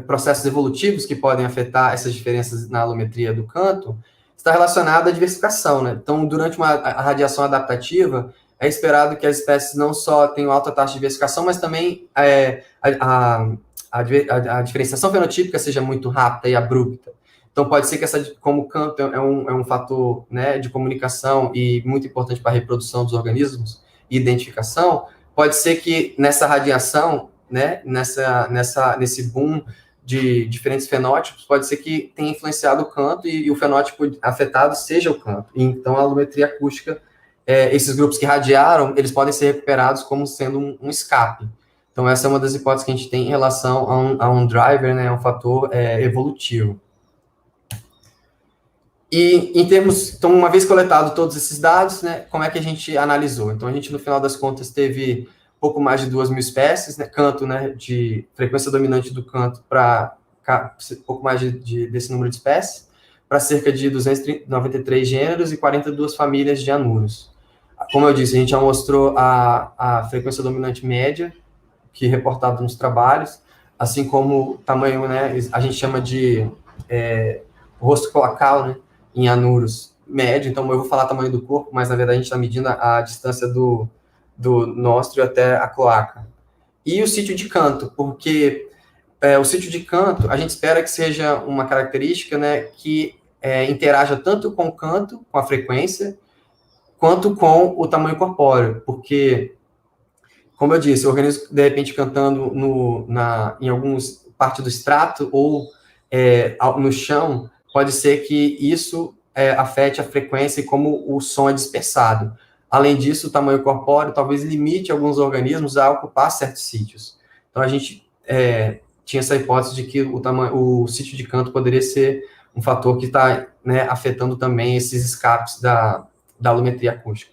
S3: processos evolutivos que podem afetar essas diferenças na alometria do canto, está relacionado à diversificação, né? Então, durante a radiação adaptativa, é esperado que as espécies não só tenham alta taxa de diversificação, mas também a diferenciação fenotípica seja muito rápida e abrupta. Então, pode ser que como o canto é um fator, né, de comunicação e muito importante para a reprodução dos organismos e identificação, pode ser que nessa radiação, né, nesse boom de diferentes fenótipos, pode ser que tenha influenciado o canto e o fenótipo afetado seja o canto. E, então, a alumetria acústica, esses grupos que radiaram, eles podem ser recuperados como sendo um escape. Então, essa é uma das hipóteses que a gente tem em relação a um driver, né, um fator evolutivo. E em termos, então, uma vez coletado todos esses dados, né, como é que a gente analisou? Então, a gente, no final das contas, teve pouco mais de 2.000 espécies, né, canto, né, de frequência dominante do canto para pouco mais desse número de espécies, para cerca de 293 gêneros e 42 famílias de anuros. Como eu disse, a gente já mostrou a frequência dominante média, que é reportado nos trabalhos, assim como o tamanho, né, a gente chama de rosto cloacal, né, em anuros médio. Então eu vou falar tamanho do corpo, mas na verdade a gente está medindo a distância do nóstril até a cloaca. E o sítio de canto, porque o sítio de canto, a gente espera que seja uma característica, né, que interaja tanto com o canto, com a frequência, quanto com o tamanho corpóreo, porque, como eu disse, o organismo, de repente, cantando em algumas partes do estrato ou no chão, pode ser que isso afete a frequência e como o som é dispersado. Além disso, o tamanho corpóreo talvez limite alguns organismos a ocupar certos sítios. Então, a gente tinha essa hipótese de que o sítio de canto poderia ser um fator que está, né, afetando também esses escapes da alumetria acústica.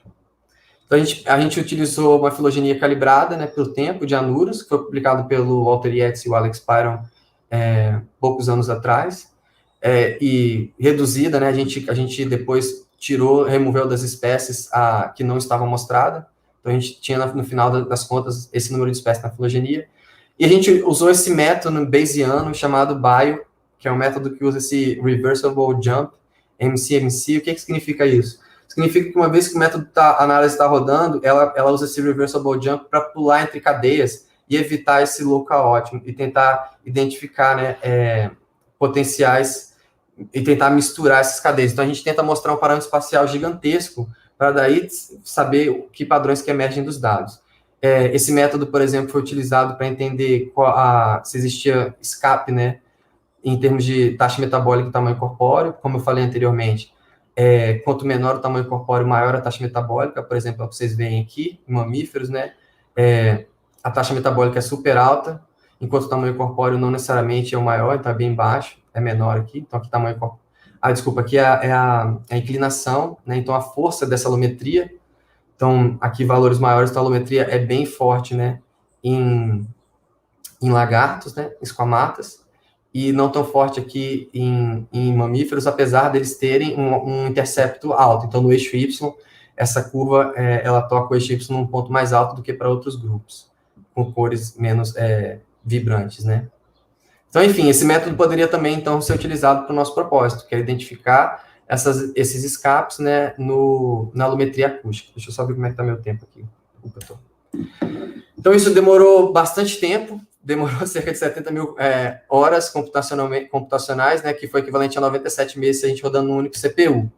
S3: Então, a gente utilizou uma filogenia calibrada, né, pelo tempo de anuros, que foi publicado pelo Walter Yates e o Alex Pyron poucos anos atrás, e reduzida, né, a gente depois removeu das espécies que não estavam mostradas. Então, a gente tinha, no final das contas, esse número de espécies na filogenia. E a gente usou esse método bayesiano chamado BIO, que é um método que usa esse Reversible Jump, MCMC. O que significa isso? Significa que uma vez que o método a análise está rodando, ela usa esse Reversible Jump para pular entre cadeias e evitar esse local ótimo e tentar identificar, né, potenciais e tentar misturar essas cadeias. Então, a gente tenta mostrar um parâmetro espacial gigantesco para daí saber que padrões que emergem dos dados. Esse método, por exemplo, foi utilizado para entender se existia escape, né, em termos de taxa metabólica e tamanho corpóreo. Como eu falei anteriormente, quanto menor o tamanho corpóreo, maior a taxa metabólica. Por exemplo, é o que vocês veem aqui, em mamíferos, né, a taxa metabólica é super alta, enquanto o tamanho corpóreo não necessariamente é o maior, está bem baixo, é menor aqui. Então, aqui tamanho corpóreo. Desculpa, aqui é a inclinação, né, então a força dessa alometria. Então, aqui valores maiores, então a alometria é bem forte, né, em lagartos, né, esquamatas, e não tão forte aqui em mamíferos, apesar deles terem um intercepto alto. Então, no eixo Y, essa curva, ela toca o eixo Y num ponto mais alto do que para outros grupos, com cores menos vibrantes, né. Então, enfim, esse método poderia também, então, ser utilizado para o nosso propósito, que é identificar esses escapes, né, na alometria acústica. Deixa eu só ver como é que está meu tempo aqui. Então, isso demorou bastante tempo, demorou cerca de 70 mil horas computacionais, né, que foi equivalente a 97 meses se a gente rodando um único CPU.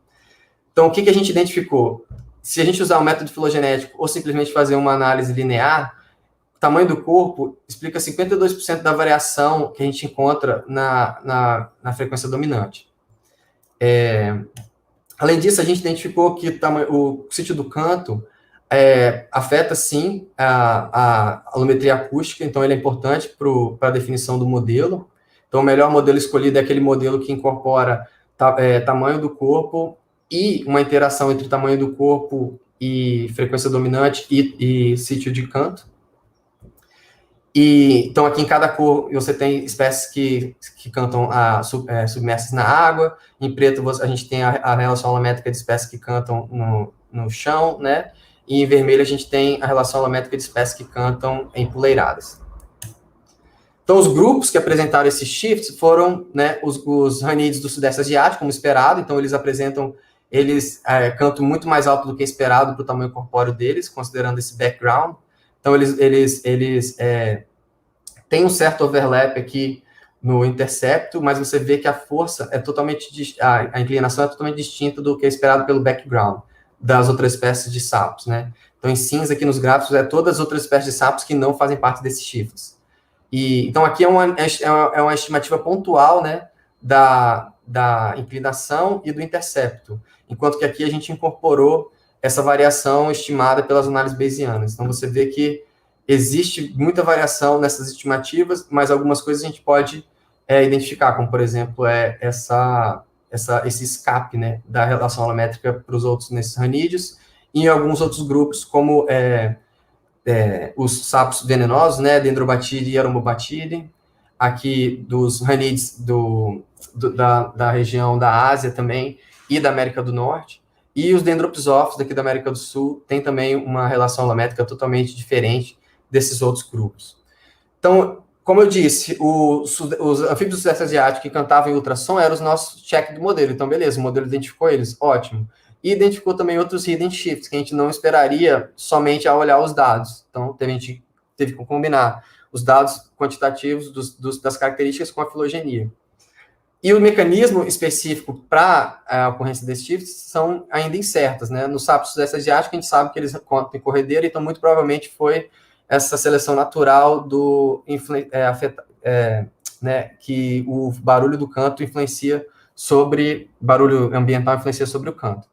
S3: Então, o que a gente identificou? Se a gente usar o método filogenético ou simplesmente fazer uma análise linear, o tamanho do corpo explica 52% da variação que a gente encontra na frequência dominante. Além disso, a gente identificou que o sítio do canto afeta, sim, a alometria acústica, então ele é importante para a definição do modelo. Então, o melhor modelo escolhido é aquele modelo que incorpora tamanho do corpo e uma interação entre tamanho do corpo e frequência dominante e sítio de canto. Então, aqui em cada cor, você tem espécies que cantam submersas na água. Em preto, a gente tem a relação alométrica de espécies que cantam no chão, né? E em vermelho, a gente tem a relação alométrica de espécies que cantam empoleiradas. Então, os grupos que apresentaram esses shifts foram, né, os ranídeos do Sudeste Asiático, como esperado. Então, eles cantam muito mais alto do que esperado para o tamanho corpóreo deles, considerando esse background. Então, eles têm um certo overlap aqui no intercepto, mas você vê que a força a inclinação é totalmente distinta do que é esperado pelo background das outras espécies de sapos, né? Então, em cinza aqui nos gráficos é todas as outras espécies de sapos que não fazem parte desses chifres. Então, aqui é uma estimativa pontual, né, da inclinação e do intercepto, enquanto que aqui a gente incorporou essa variação estimada pelas análises bayesianas. Então, você vê que existe muita variação nessas estimativas, mas algumas coisas a gente pode identificar, como, por exemplo, esse escape, né, da relação holométrica para os outros nesses ranídeos, e em alguns outros grupos, como os sapos venenosos, né, Dendrobatidie e Aromobatidie, aqui dos ranídeos da região da Ásia também, e da América do Norte, e os Dendropisófilos daqui da América do Sul tem também uma relação holométrica totalmente diferente desses outros grupos. Então, como eu disse, os anfíbios do Sudeste Asiático que cantavam em ultrassom eram os nossos check do modelo. Então, beleza, o modelo identificou eles, ótimo. E identificou também outros hidden shifts, que a gente não esperaria somente ao olhar os dados. Então, a gente teve que combinar os dados quantitativos das características com a filogenia. E o mecanismo específico para a ocorrência desses shifts são ainda incertas, né? No sapos do Sudeste Asiático, a gente sabe que eles contam em corredeira, então muito provavelmente foi essa seleção natural né, que o barulho do canto influencia barulho ambiental influencia sobre o canto.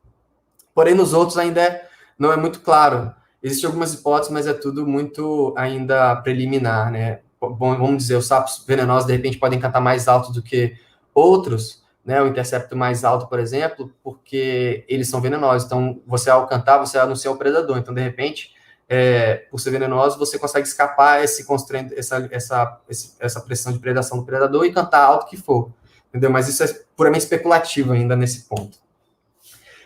S3: Porém, nos outros ainda não é muito claro. Existem algumas hipóteses, mas é tudo muito ainda preliminar, né? Bom, vamos dizer, os sapos venenosos, de repente, podem cantar mais alto do que outros, né? O intercepto mais alto, por exemplo, porque eles são venenosos. Então, você, ao cantar, você anuncia o predador. Então, de repente, por ser venenoso, você consegue escapar essa pressão de predação do predador e cantar alto que for, entendeu? Mas isso é puramente especulativo ainda nesse ponto.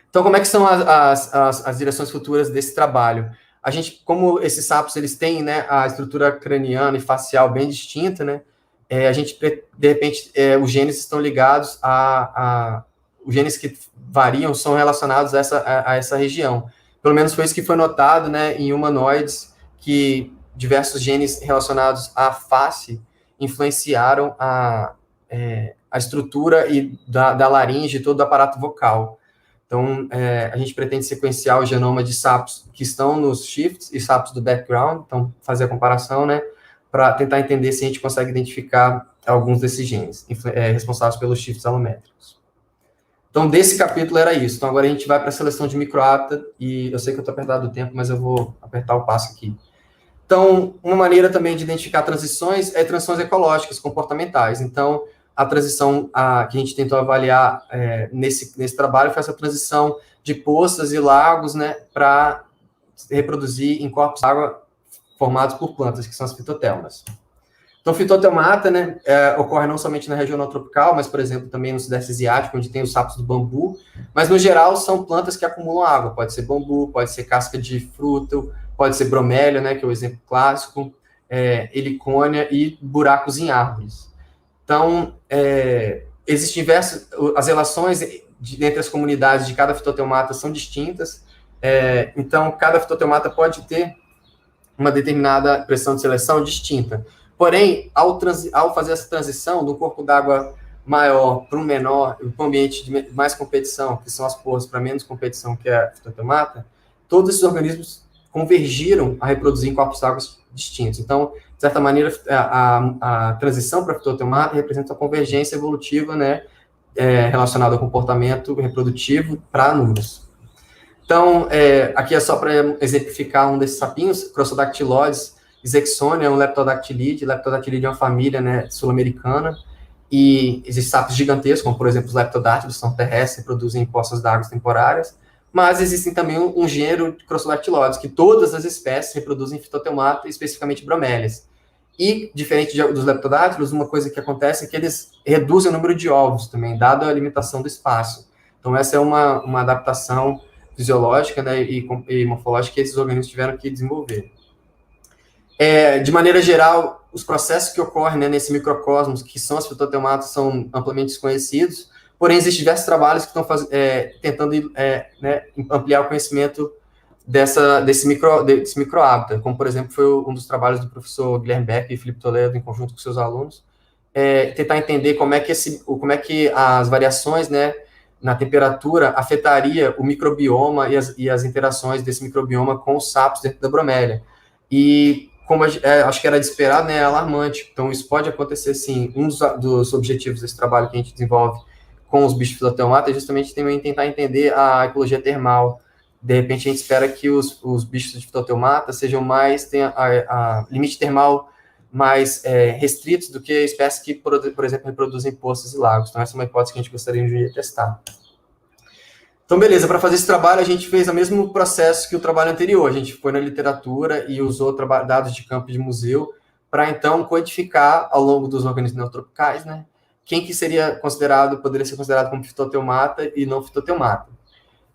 S3: Então, como é que são as direções futuras desse trabalho? A gente, como esses sapos, eles têm, né, a estrutura craniana e facial bem distinta, né? A gente, de repente, os genes estão ligados os genes que variam são relacionados a essa região. Pelo menos foi isso que foi notado, né, em humanoides, que diversos genes relacionados à face influenciaram a estrutura da laringe e todo o aparato vocal. Então, a gente pretende sequenciar o genoma de sapos que estão nos shifts e sapos do background, então, fazer a comparação, né, para tentar entender se a gente consegue identificar alguns desses genes responsáveis pelos shifts alométricos. Então, desse capítulo era isso. Então, agora a gente vai para a seleção de microapta, e eu sei que eu estou apertado do tempo, mas eu vou apertar o passo aqui. Então, uma maneira também de identificar transições é transições ecológicas, comportamentais. Então, a transição que a gente tentou avaliar nesse trabalho foi essa transição de poças e lagos, né, para reproduzir em corpos d'água formados por plantas, que são as fitotelmas. Então, fitotelmata, né, ocorre não somente na região tropical, mas, por exemplo, também no Sudeste Asiático, onde tem os sapos do bambu, mas, no geral, são plantas que acumulam água. Pode ser bambu, pode ser casca de fruto, pode ser bromélia, né, que é o exemplo clássico, helicônia e buracos em árvores. Então, existem as relações entre as comunidades de cada fitotelmata são distintas, então, cada fitotelmata pode ter uma determinada pressão de seleção distinta. Porém, ao fazer essa transição do corpo d'água maior para um menor, para um ambiente de mais competição, que são as porras, para menos competição, que é a fitotelmata, todos esses organismos convergiram a reproduzir em corpos d'água distintos. Então, de certa maneira, a transição para a fitotelmata representa a convergência evolutiva, né, relacionada ao comportamento reprodutivo para anuros. Então, aqui é só para exemplificar um desses sapinhos, Crossodactyloides. Zexonia é um leptodactylide. Leptodactylide é uma família, né, sul-americana, e existem sapos gigantescos, como, por exemplo, os leptodáctilos, são terrestres, produzem em poças d'água temporárias, mas existem também um gênero de Crossodactyloides, que todas as espécies reproduzem fitotelmata, especificamente bromélias. E, diferente dos leptodáctilos, uma coisa que acontece é que eles reduzem o número de ovos também, dado a limitação do espaço. Então, essa é uma adaptação fisiológica, né, e morfológica que esses organismos tiveram que desenvolver. De maneira geral, os processos que ocorrem, né, nesse microcosmos, que são as fitotelmatas, são amplamente desconhecidos, porém, existem diversos trabalhos que estão tentando né, ampliar o conhecimento desse microhábitat, como, por exemplo, foi um dos trabalhos do professor Guilherme Beck e Felipe Toledo, em conjunto com seus alunos, tentar entender como é que as variações, né, na temperatura afetaria o microbioma e as interações desse microbioma com os sapos dentro da bromélia. E, como acho que era de esperar, né, é alarmante. Então, isso pode acontecer, sim. Um dos objetivos desse trabalho que a gente desenvolve com os bichos fitoteumata é justamente também tentar entender a ecologia termal. De repente, a gente espera que os bichos de fitoteumata sejam mais, tenham a limite termal mais restritos do que espécies que, por exemplo, reproduzem poças e lagos. Então, essa é uma hipótese que a gente gostaria de testar. Então, beleza, para fazer esse trabalho, a gente fez o mesmo processo que o trabalho anterior. A gente foi na literatura e usou dados de campo de museu para, então, codificar ao longo dos organismos neotropicais, né, quem que poderia ser considerado como fitoteumata e não fitoteumata.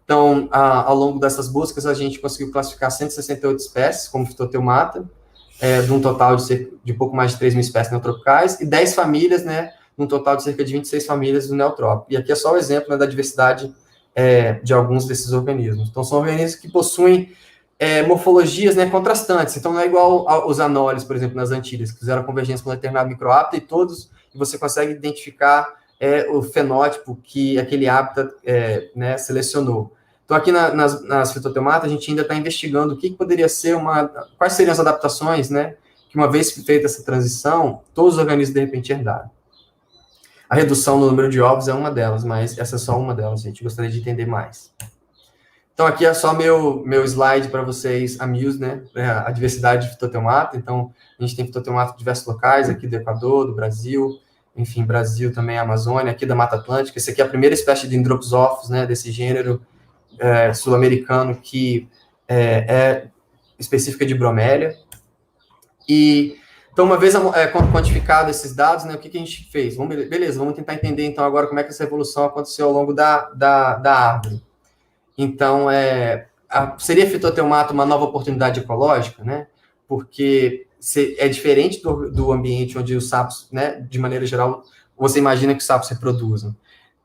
S3: Então, ao longo dessas buscas, a gente conseguiu classificar 168 espécies como fitoteumata, de um total de pouco mais de 3 mil espécies neotropicais, e 10 famílias, né, num total de cerca de 26 famílias do neotrópico. E aqui é só o exemplo, né, da diversidade de alguns desses organismos. Então, são organismos que possuem morfologias, né, contrastantes. Então, não é igual aos anólios, por exemplo, nas Antilhas, que fizeram convergência com um determinado microhábitat e você consegue identificar o fenótipo que aquele hábitat né, selecionou. Então, aqui nas fitoteumata, a gente ainda está investigando o que poderia ser quais seriam as adaptações, né, que uma vez feita essa transição, todos os organismos, de repente, herdaram. A redução no número de ovos é uma delas, mas essa é só uma delas, gente. Gostaria de entender mais. Então, aqui é só meu slide para vocês, né, a diversidade de fitoteumata. Então, a gente tem fitoteumata de diversos locais, aqui do Equador, do Brasil, enfim, Brasil também, Amazônia, aqui da Mata Atlântica. Esse aqui é a primeira espécie de Dendroxophis, né, desse gênero sul-americano que é específica de bromélia. Então, uma vez quantificado esses dados, né, o que a gente fez? Beleza, vamos tentar entender, então, agora como é que essa evolução aconteceu ao longo da árvore. Então, seria fitoteumata uma nova oportunidade ecológica, né? Porque é diferente do ambiente onde os sapos, né, de maneira geral, você imagina que os sapos se reproduzam.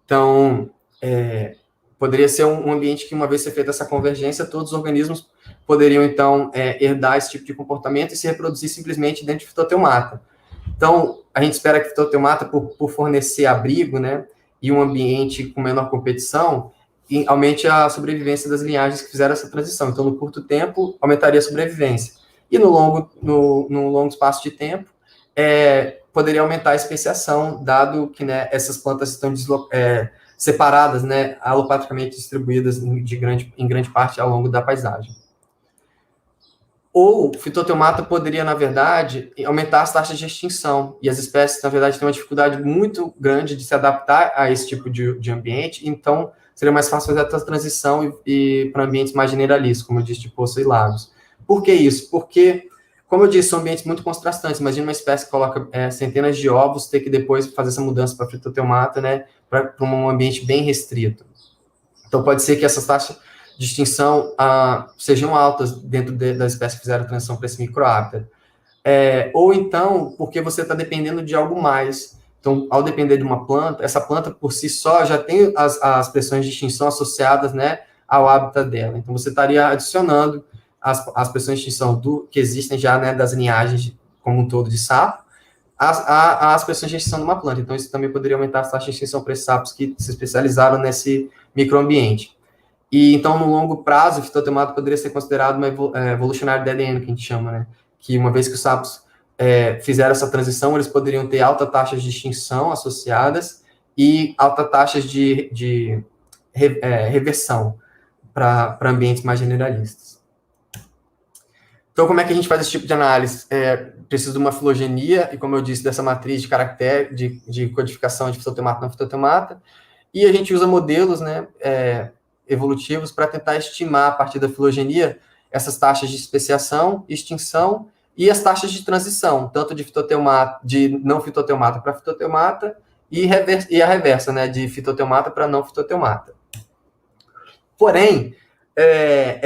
S3: Então, poderia ser um ambiente que, uma vez ser feita essa convergência, todos os organismos poderiam, então, herdar esse tipo de comportamento e se reproduzir simplesmente dentro de fitoteumata. Então, a gente espera que fitoteumata, por fornecer abrigo, né, e um ambiente com menor competição, aumente a sobrevivência das linhagens que fizeram essa transição. Então, no curto tempo, aumentaria a sobrevivência. E no longo espaço de tempo, poderia aumentar a especiação, dado que, né, essas plantas estão separadas, né, alopatricamente distribuídas em grande parte ao longo da paisagem. Ou fitoteumata poderia, na verdade, aumentar as taxas de extinção, e as espécies, na verdade, têm uma dificuldade muito grande de se adaptar a esse tipo de ambiente, então seria mais fácil fazer essa transição e para ambientes mais generalistas, como eu disse, de poços e lagos. Por que isso? Porque, como eu disse, são ambientes muito contrastantes. Imagina uma espécie que coloca centenas de ovos, ter que depois fazer essa mudança para fitoteumata, né, para um ambiente bem restrito. Então, pode ser que essas taxas de extinção sejam altas dentro das espécies que fizeram a transição para esse microhábitat. Ou então, porque você está dependendo de algo mais. Então, ao depender de uma planta, essa planta por si só já tem as pressões de extinção associadas, né, ao hábitat dela. Então, você estaria adicionando as pressões de extinção que existem já, né, das linhagens como um todo de sapo, as pressões de extinção de uma planta. Então, isso também poderia aumentar as taxas de extinção para esses sapos que se especializaram nesse microambiente. E, então, no longo prazo, o fitoteumata poderia ser considerado uma evolutionary dead end, que a gente chama, né, que uma vez que os sapos fizeram essa transição, eles poderiam ter altas taxas de extinção associadas e altas taxas de reversão para ambientes mais generalistas. Então, como é que a gente faz esse tipo de análise? Precisa de uma filogenia, e como eu disse, dessa matriz de caractere, de codificação de fitoteumata não fitoteumata, e a gente usa modelos, né, evolutivos para tentar estimar, a partir da filogenia, essas taxas de especiação, extinção, e as taxas de transição, tanto de não fitoteumata para fitoteumata, e a reversa, né, de fitoteumata para não fitoteumata. Porém,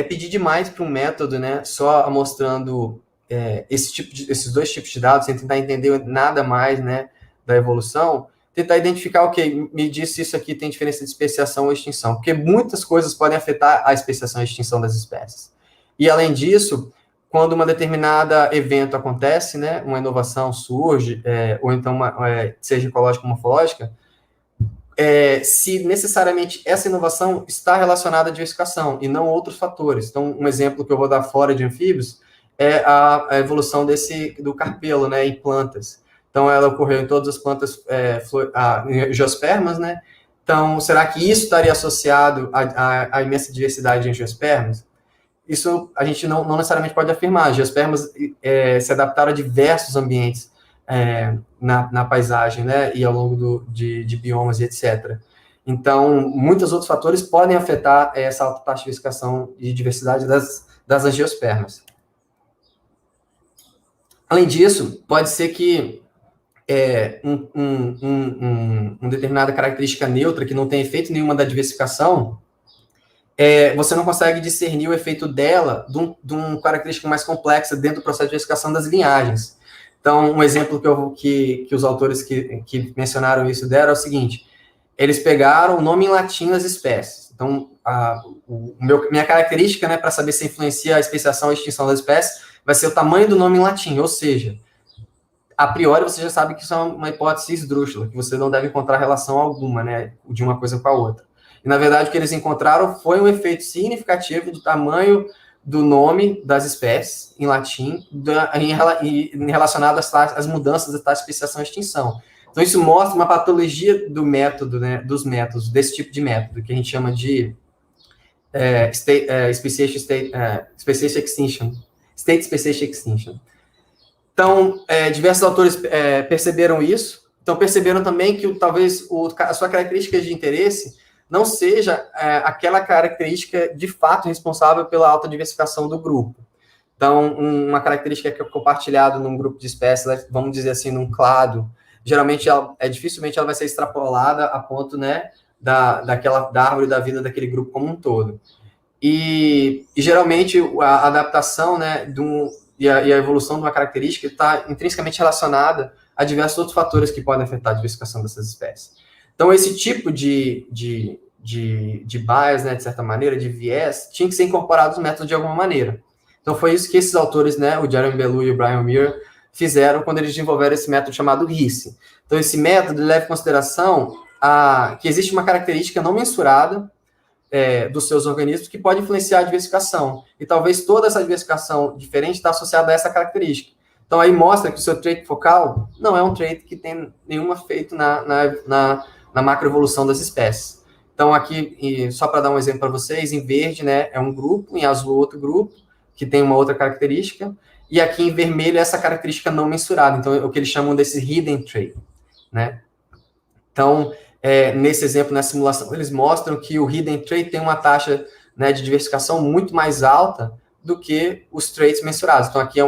S3: pedir demais para um método, né, só mostrando esses dois tipos de dados, sem tentar entender nada mais, né, da evolução, tentar identificar, ok, me disse isso aqui tem diferença de especiação ou extinção, porque muitas coisas podem afetar a especiação e extinção das espécies. E, além disso, quando uma determinada evento acontece, né, uma inovação surge, ou então seja ecológica ou morfológica, se necessariamente essa inovação está relacionada à diversificação e não outros fatores. Então, um exemplo que eu vou dar fora de anfíbios é a evolução do carpelo, né, em plantas. Então, ela ocorreu em todas as plantas angiospermas, né? Então, será que isso estaria associado à imensa diversidade de angiospermas? Isso a gente não necessariamente pode afirmar. Angiospermas se adaptaram a diversos ambientes na paisagem, né, e ao longo de biomas e etc. Então, muitos outros fatores podem afetar essa alta taxa de diversificação e diversidade das angiospermas. Além disso, pode ser que uma determinada característica neutra que não tem efeito nenhuma da diversificação, você não consegue discernir o efeito dela de uma característica mais complexa dentro do processo de diversificação das linhagens. Então, um exemplo que os autores que mencionaram isso deram é o seguinte: eles pegaram o nome em latim das espécies. Então, minha característica, né, para saber se influencia a especiação ou a extinção das espécies, vai ser o tamanho do nome em latim, ou seja, a priori você já sabe que isso é uma hipótese esdrúxula, que você não deve encontrar relação alguma, né, de uma coisa com a outra. E, na verdade, o que eles encontraram foi um efeito significativo do tamanho do nome das espécies, em latim, relacionado às mudanças da taxa de especiação e extinção. Então, isso mostra uma patologia do método, né, dos métodos, desse tipo de método, que a gente chama de Speciation Extinction. State Speciation Extinction. Então, diversos autores perceberam isso. Então, perceberam também que talvez a sua característica de interesse não seja aquela característica de fato responsável pela alta diversificação do grupo. Então, uma característica que é compartilhada num grupo de espécies, vamos dizer assim, num clado, geralmente dificilmente ela vai ser extrapolada a ponto, né, da árvore da vida daquele grupo como um todo. E geralmente a adaptação, né, e a evolução de uma característica está intrinsecamente relacionada a diversos outros fatores que podem afetar a diversificação dessas espécies. Então, esse tipo de bias, né, de certa maneira, de viés, tinha que ser incorporado no método de alguma maneira. Então, foi isso que esses autores, né, o Jeremy Bellew e o Brian Muir, fizeram quando eles desenvolveram esse método chamado RICE. Então, esse método leva em consideração que existe uma característica não mensurada dos seus organismos que pode influenciar a diversificação. E talvez toda essa diversificação diferente está associada a essa característica. Então, aí mostra que o seu trait focal não é um trait que tem nenhum efeito na macroevolução das espécies. Então, aqui, só para dar um exemplo para vocês, em verde, né, é um grupo, em azul outro grupo, que tem uma outra característica, e aqui em vermelho essa característica não mensurada. Então, é o que eles chamam desse hidden trait, né? Então, nesse exemplo, na simulação, eles mostram que o hidden trait tem uma taxa, né, de diversificação muito mais alta do que os traits mensurados. Então, aqui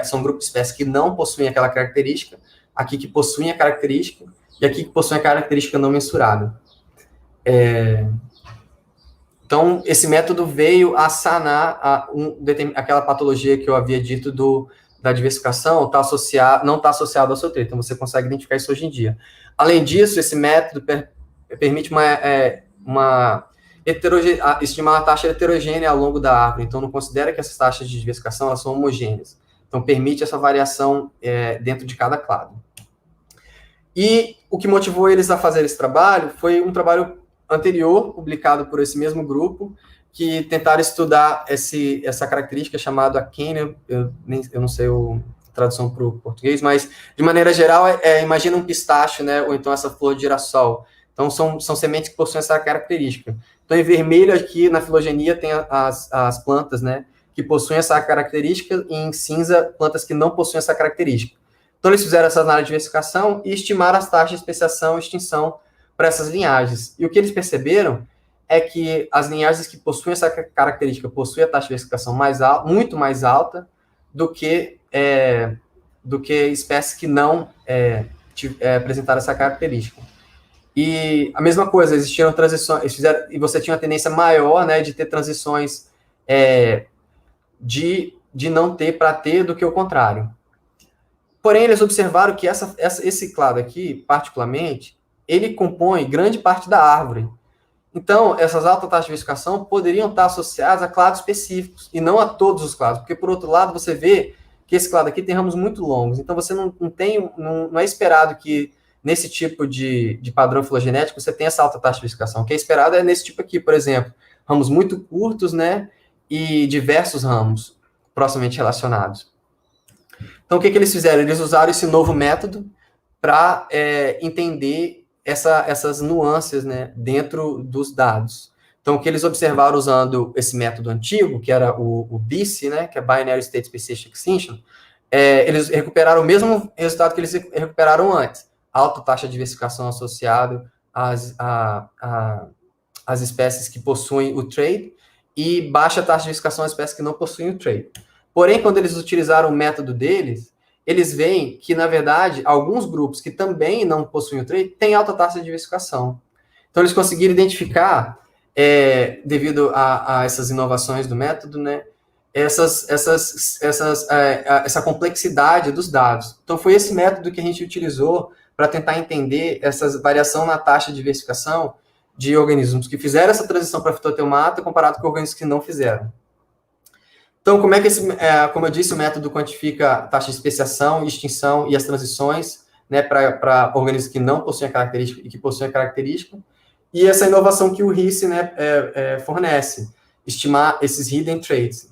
S3: são um grupo de espécies que não possuem aquela característica, aqui que possuem a característica, e aqui que possuem a característica não mensurada. Então, esse método veio a sanar aquela patologia que eu havia dito da diversificação não está associado ao seu trait. Então, você consegue identificar isso hoje em dia. Além disso, esse método permite estimar uma taxa heterogênea ao longo da árvore. Então, não considera que essas taxas de diversificação elas são homogêneas. Então, permite essa variação dentro de cada clado. E o que motivou eles a fazer esse trabalho foi um trabalho anterior, publicado por esse mesmo grupo, que tentaram estudar essa característica chamada Akenia, eu não sei a tradução para o português, mas, de maneira geral, imagina um pistache, né, ou então essa flor de girassol. Então, são sementes que possuem essa característica. Então, em vermelho, aqui, na filogenia, tem as plantas, né, que possuem essa característica, e em cinza, plantas que não possuem essa característica. Então, eles fizeram essa análise de diversificação e estimaram as taxas de especiação e extinção para essas linhagens. E o que eles perceberam é que as linhagens que possuem essa característica possuem a taxa de diversificação muito mais alta do que espécies que não apresentaram essa característica. E a mesma coisa, existiram transições, e você tinha uma tendência maior, né, de ter transições de não ter para ter do que o contrário. Porém, eles observaram que esse clado aqui, particularmente, ele compõe grande parte da árvore. Então, essas altas taxas de diversificação poderiam estar associadas a clados específicos, e não a todos os clados, porque, por outro lado, você vê que esse clado aqui tem ramos muito longos, então você não é esperado que nesse tipo de padrão filogenético, você tem essa alta taxa de diversificação. O que é esperado é nesse tipo aqui, por exemplo, ramos muito curtos, né, e diversos ramos proximamente relacionados. Então, o que eles fizeram? Eles usaram esse novo método para entender essas nuances, né, dentro dos dados. Então, o que eles observaram usando esse método antigo, que era o BISC, né, que é Binary State Specific Extinction, eles recuperaram o mesmo resultado que eles recuperaram antes. Alta taxa de diversificação associada às espécies que possuem o trait e baixa taxa de diversificação às espécies que não possuem o trait. Porém, quando eles utilizaram o método deles, eles veem que, na verdade, alguns grupos que também não possuem o trait têm alta taxa de diversificação. Então, eles conseguiram identificar, devido a essas inovações do método, né, essa complexidade dos dados. Então, foi esse método que a gente utilizou para tentar entender essa variação na taxa de diversificação de organismos que fizeram essa transição para fitoteomata comparado com organismos que não fizeram. Então, como é que como eu disse, o método quantifica a taxa de especiação, extinção e as transições, né, para organismos que não possuem a característica e que possuem a característica, e essa inovação que o RISC, né, fornece, estimar esses hidden traits.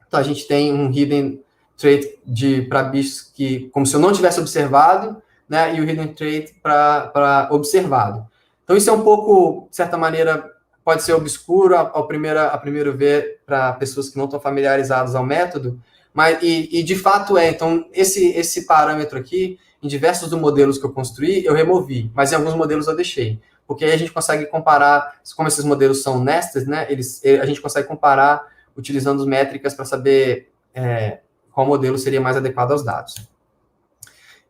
S3: Então, a gente tem um hidden trait para bichos que, como se eu não tivesse observado, né, e o hidden trait para observado. Então, isso é um pouco, de certa maneira, pode ser obscuro a primeiro ver para pessoas que não estão familiarizadas ao método, mas, de fato Então, esse parâmetro aqui, em diversos dos modelos que eu construí, eu removi, mas em alguns modelos eu deixei, porque aí a gente consegue comparar, como esses modelos são nested, né, a gente consegue comparar utilizando métricas para saber qual modelo seria mais adequado aos dados.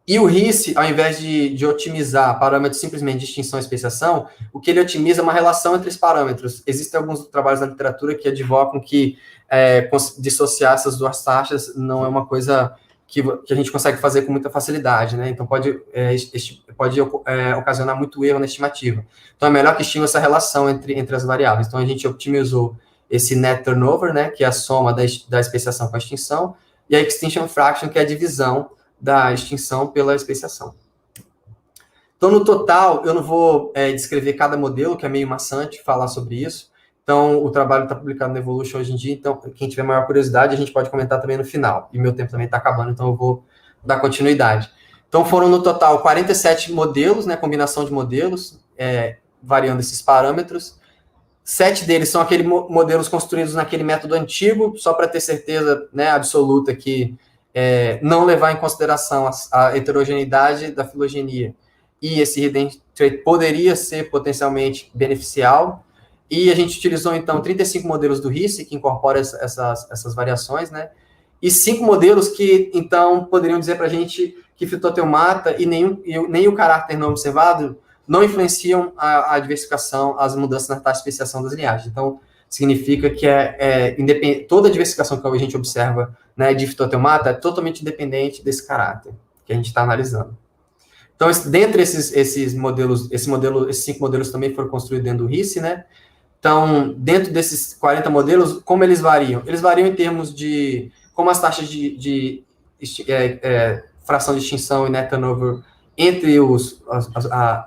S3: E o RISC, ao invés de otimizar parâmetros simplesmente de extinção e especiação, o que ele otimiza é uma relação entre os parâmetros. Existem alguns trabalhos na literatura que advogam que dissociar essas duas taxas não é uma coisa que a gente consegue fazer com muita facilidade, né? Então, pode ocasionar muito erro na estimativa. Então, é melhor que estime essa relação entre as variáveis. Então, a gente otimizou esse net turnover, né, que é a soma da especiação com a extinção, e a extinction fraction, que é a divisão da extinção pela especiação. Então, no total, eu não vou descrever cada modelo, que é meio maçante falar sobre isso. Então, o trabalho está publicado no Evolution hoje em dia, então, quem tiver maior curiosidade, a gente pode comentar também no final. E meu tempo também está acabando, então eu vou dar continuidade. Então, foram no total 47 modelos, né, combinação de modelos, variando esses parâmetros. 7 deles são aqueles modelos construídos naquele método antigo, só para ter certeza, né, absoluta que não levar em consideração a heterogeneidade da filogenia e esse hidden trait poderia ser potencialmente beneficial. E a gente utilizou, então, 35 modelos do RISC, que incorporam essas variações, né? E 5 modelos que, então, poderiam dizer para a gente que fitoteomata e nem o caráter não observado não influenciam a diversificação, as mudanças na taxa de especiação das linhagens. Então, significa que toda a diversificação que a gente observa, né, de fitoteomata é totalmente independente desse caráter que a gente está analisando. Então, dentre esses modelos, esses 5 modelos também foram construídos dentro do RISC, né? Então, dentro desses 40 modelos, como eles variam? Eles variam em termos de como as taxas de fração de extinção e net turnover entre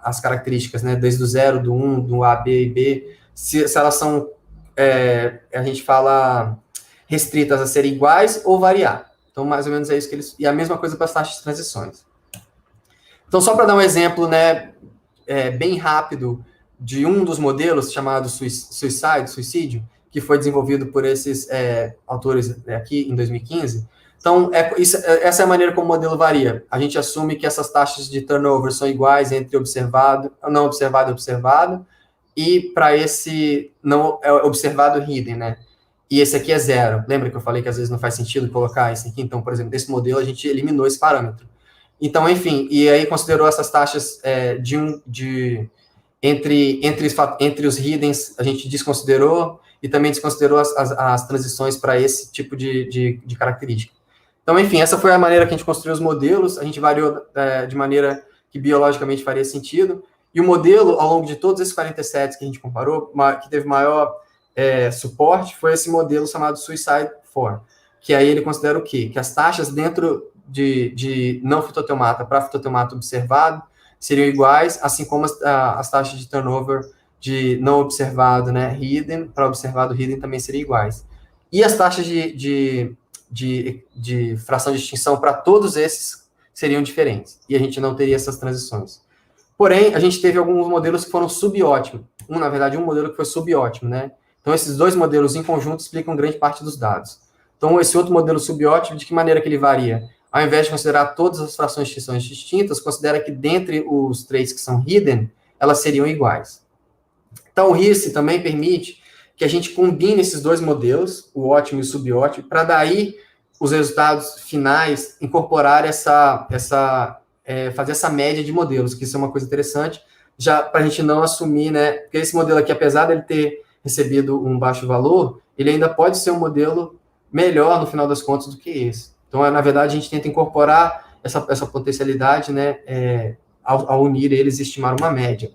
S3: as características, né, desde o 0, do 1, do A, B e B, se elas são, a gente fala, restritas a serem iguais ou variar. Então, mais ou menos é isso que eles... E a mesma coisa para as taxas de transições. Então, só para dar um exemplo, né, bem rápido, de um dos modelos chamado suicídio, que foi desenvolvido por esses autores aqui em 2015. Então, essa é a maneira como o modelo varia. A gente assume que essas taxas de turnover são iguais entre não observado e observado, e para esse não observado hidden, né? E esse aqui é 0. Lembra que eu falei que às vezes não faz sentido colocar esse aqui? Então, por exemplo, desse modelo a gente eliminou esse parâmetro. Então, enfim, e aí considerou essas taxas entre os hiddens, a gente desconsiderou, e também desconsiderou as transições para esse tipo de característica. Então, enfim, essa foi a maneira que a gente construiu os modelos, a gente variou de maneira que biologicamente faria sentido, e o modelo, ao longo de todos esses 47 que a gente comparou, que teve maior suporte, foi esse modelo chamado Suicide-4, que aí ele considera o quê? Que as taxas dentro de não fitoteomata para fitoteomata observado seriam iguais, assim como as taxas de turnover de não observado, né, hidden, para observado hidden também seriam iguais. E as taxas de fração de extinção para todos esses seriam diferentes, e a gente não teria essas transições. Porém, a gente teve alguns modelos que foram subótimos. Na verdade, um modelo que foi subótimo, né? Então, esses dois modelos em conjunto explicam grande parte dos dados. Então, esse outro modelo subótimo, de que maneira que ele varia? Ao invés de considerar todas as frações de extinções distintas, considera que dentre os três que são hidden, elas seriam iguais. Então, o RISC também permite que a gente combine esses dois modelos, o ótimo e o subótimo, para daí os resultados finais incorporar fazer essa média de modelos, que isso é uma coisa interessante, já para a gente não assumir, né, porque esse modelo aqui, apesar dele ter recebido um baixo valor, ele ainda pode ser um modelo melhor, no final das contas, do que esse. Então, na verdade, a gente tenta incorporar essa potencialidade, né, ao unir eles e estimar uma média.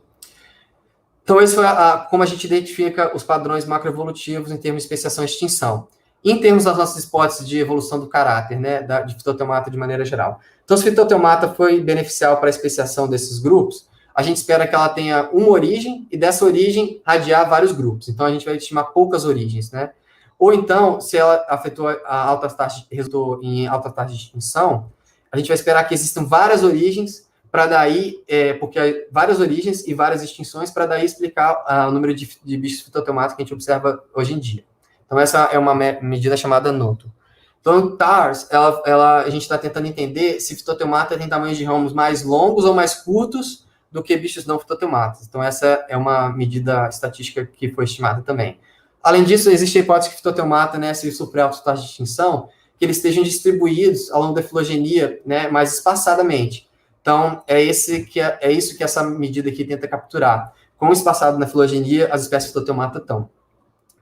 S3: Então, esse foi como a gente identifica os padrões macroevolutivos em termos de especiação e extinção. Em termos das nossas hipóteses de evolução do caráter, né, de fitoteomata de maneira geral. Então, se fitoteomata foi beneficial para a especiação desses grupos, a gente espera que ela tenha uma origem e dessa origem radiar vários grupos. Então, a gente vai estimar poucas origens, né? Ou então, se ela afetou a alta taxa, resultou em alta taxa de extinção, a gente vai esperar que existam várias origens para daí, porque várias origens e várias extinções para daí explicar o número de bichos fitoteomáticos que a gente observa hoje em dia. Então, essa é uma medida chamada Noto. Então, TARS, a gente está tentando entender se fitoteomata tem tamanhos de ramos mais longos ou mais curtos do que bichos não fitoteomatas. Então, essa é uma medida estatística que foi estimada também. Além disso, existe a hipótese que fitoteomata, né, se sofrer alta taxa de extinção, que eles estejam distribuídos ao longo da filogenia, né, mais espaçadamente. Então, é isso que essa medida aqui tenta capturar. Quão espaçado na filogenia as espécies fitoteomata estão.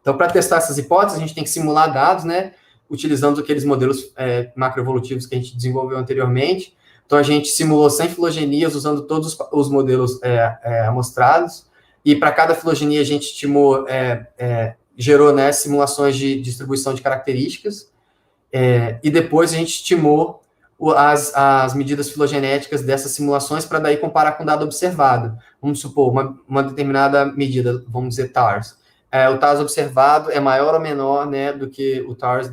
S3: Então, para testar essas hipóteses, a gente tem que simular dados, né, utilizando aqueles modelos macroevolutivos que a gente desenvolveu anteriormente. Então, a gente simulou 100 filogenias usando todos os modelos amostrados, e para cada filogenia a gente estimou, gerou, né, simulações de distribuição de características, e depois a gente estimou as medidas filogenéticas dessas simulações para daí comparar com o dado observado. Vamos supor, uma determinada medida, vamos dizer TARS. O TARS observado é maior ou menor, né, do que o TARS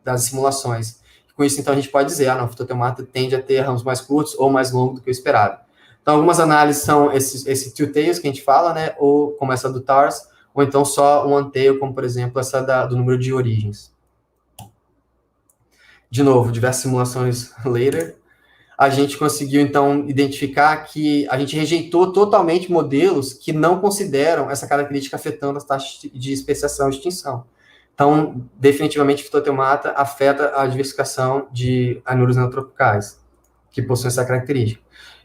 S3: das simulações. Com isso, então, a gente pode dizer, o fitoteomata tende a ter ramos mais curtos ou mais longos do que o esperado. Então, algumas análises são esse two tails que a gente fala, né, ou como essa do TARS, ou então só um one tail, como, por exemplo, essa do número de origens. De novo, diversas simulações later. A gente conseguiu, então, identificar que a gente rejeitou totalmente modelos que não consideram essa característica afetando as taxas de especiação e extinção. Então, definitivamente, fitoteomata afeta a diversificação de anuros neotropicais, que possuem essa característica.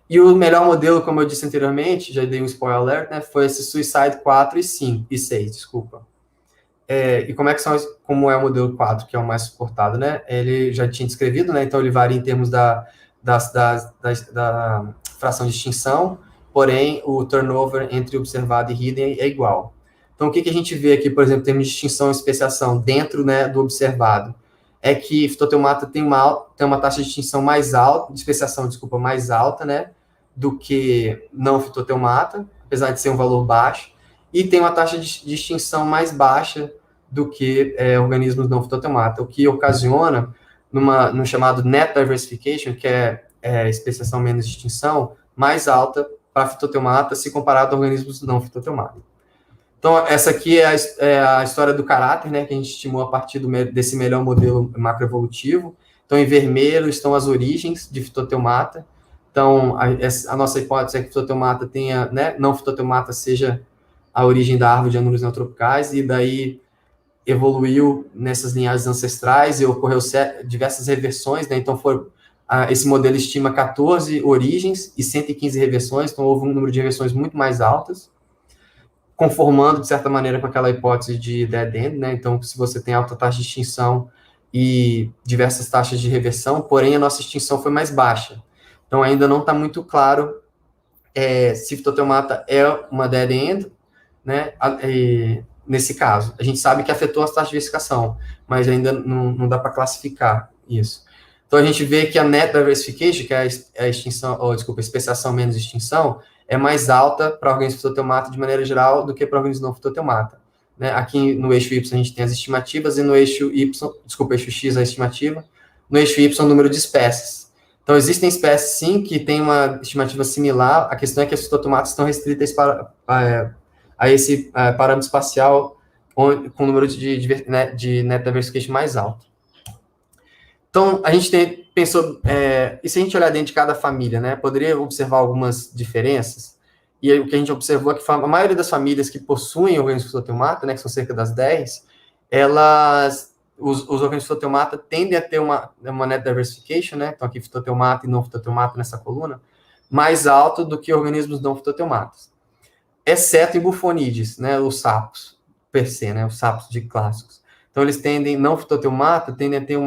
S3: E o melhor modelo, como eu disse anteriormente, já dei um spoiler alert, né, foi esse Suicide 4 e 5, e 6, desculpa. E como é o modelo 4, que é o mais suportado, né? Ele já tinha descrevido, né? Então, ele varia em termos da fração de extinção, porém, o turnover entre observado e hidden é igual. Então, o que a gente vê aqui, por exemplo, em termos de extinção e especiação dentro, né, do observado, é que fitoteomata tem uma taxa de extinção mais alta, de especiação, desculpa, mais alta, né, do que não fitoteomata, apesar de ser um valor baixo, e tem uma taxa de extinção mais baixa do que organismos não fitoteomata, o que ocasiona no chamado net diversification, que é especiação menos extinção, mais alta para fitoteomata se comparado a organismos não fitoteomata. Então, essa aqui é a história do caráter, né, que a gente estimou a partir desse melhor modelo macroevolutivo. Então, em vermelho estão as origens de fitoteomata. Então, a nossa hipótese é que fitoteomata tenha, né, não fitoteomata seja a origem da árvore de anuros neotropicais, e daí evoluiu nessas linhagens ancestrais e ocorreu diversas reversões, né? Então, esse modelo estima 14 origens e 115 reversões, então houve um número de reversões muito mais altas, conformando, de certa maneira, com aquela hipótese de dead end, né? Então, se você tem alta taxa de extinção e diversas taxas de reversão, porém, a nossa extinção foi mais baixa. Então, ainda não está muito claro se fitoteomata é uma dead end, né? Nesse caso. A gente sabe que afetou as taxas de diversificação, mas ainda não dá para classificar isso. Então, a gente vê que a net diversification, que é a extinção, ou, desculpa, especiação menos extinção, é mais alta para organismos fitoteomata de maneira geral do que para organismos não fitoteomata. Né? Aqui no eixo Y a gente tem as estimativas e no eixo eixo X a estimativa, no eixo Y o número de espécies. Então, existem espécies, sim, que têm uma estimativa similar, a questão é que as fitotomatas estão restritas a esse parâmetro espacial com o número de net diversification mais alto. Então, a gente pensou, e se a gente olhar dentro de cada família, né, poderia observar algumas diferenças, e aí, o que a gente observou é que a maioria das famílias que possuem organismos fitoteomata, né, que são cerca das 10, os organismos fitoteomata tendem a ter uma net diversification, né, então aqui fitoteomata e não fitoteomata nessa coluna, mais alto do que organismos não fitoteomatas, exceto em bufonides, né, os sapos, per se, né, os sapos de clássicos. Então, eles não fitoteomata, tendem a ter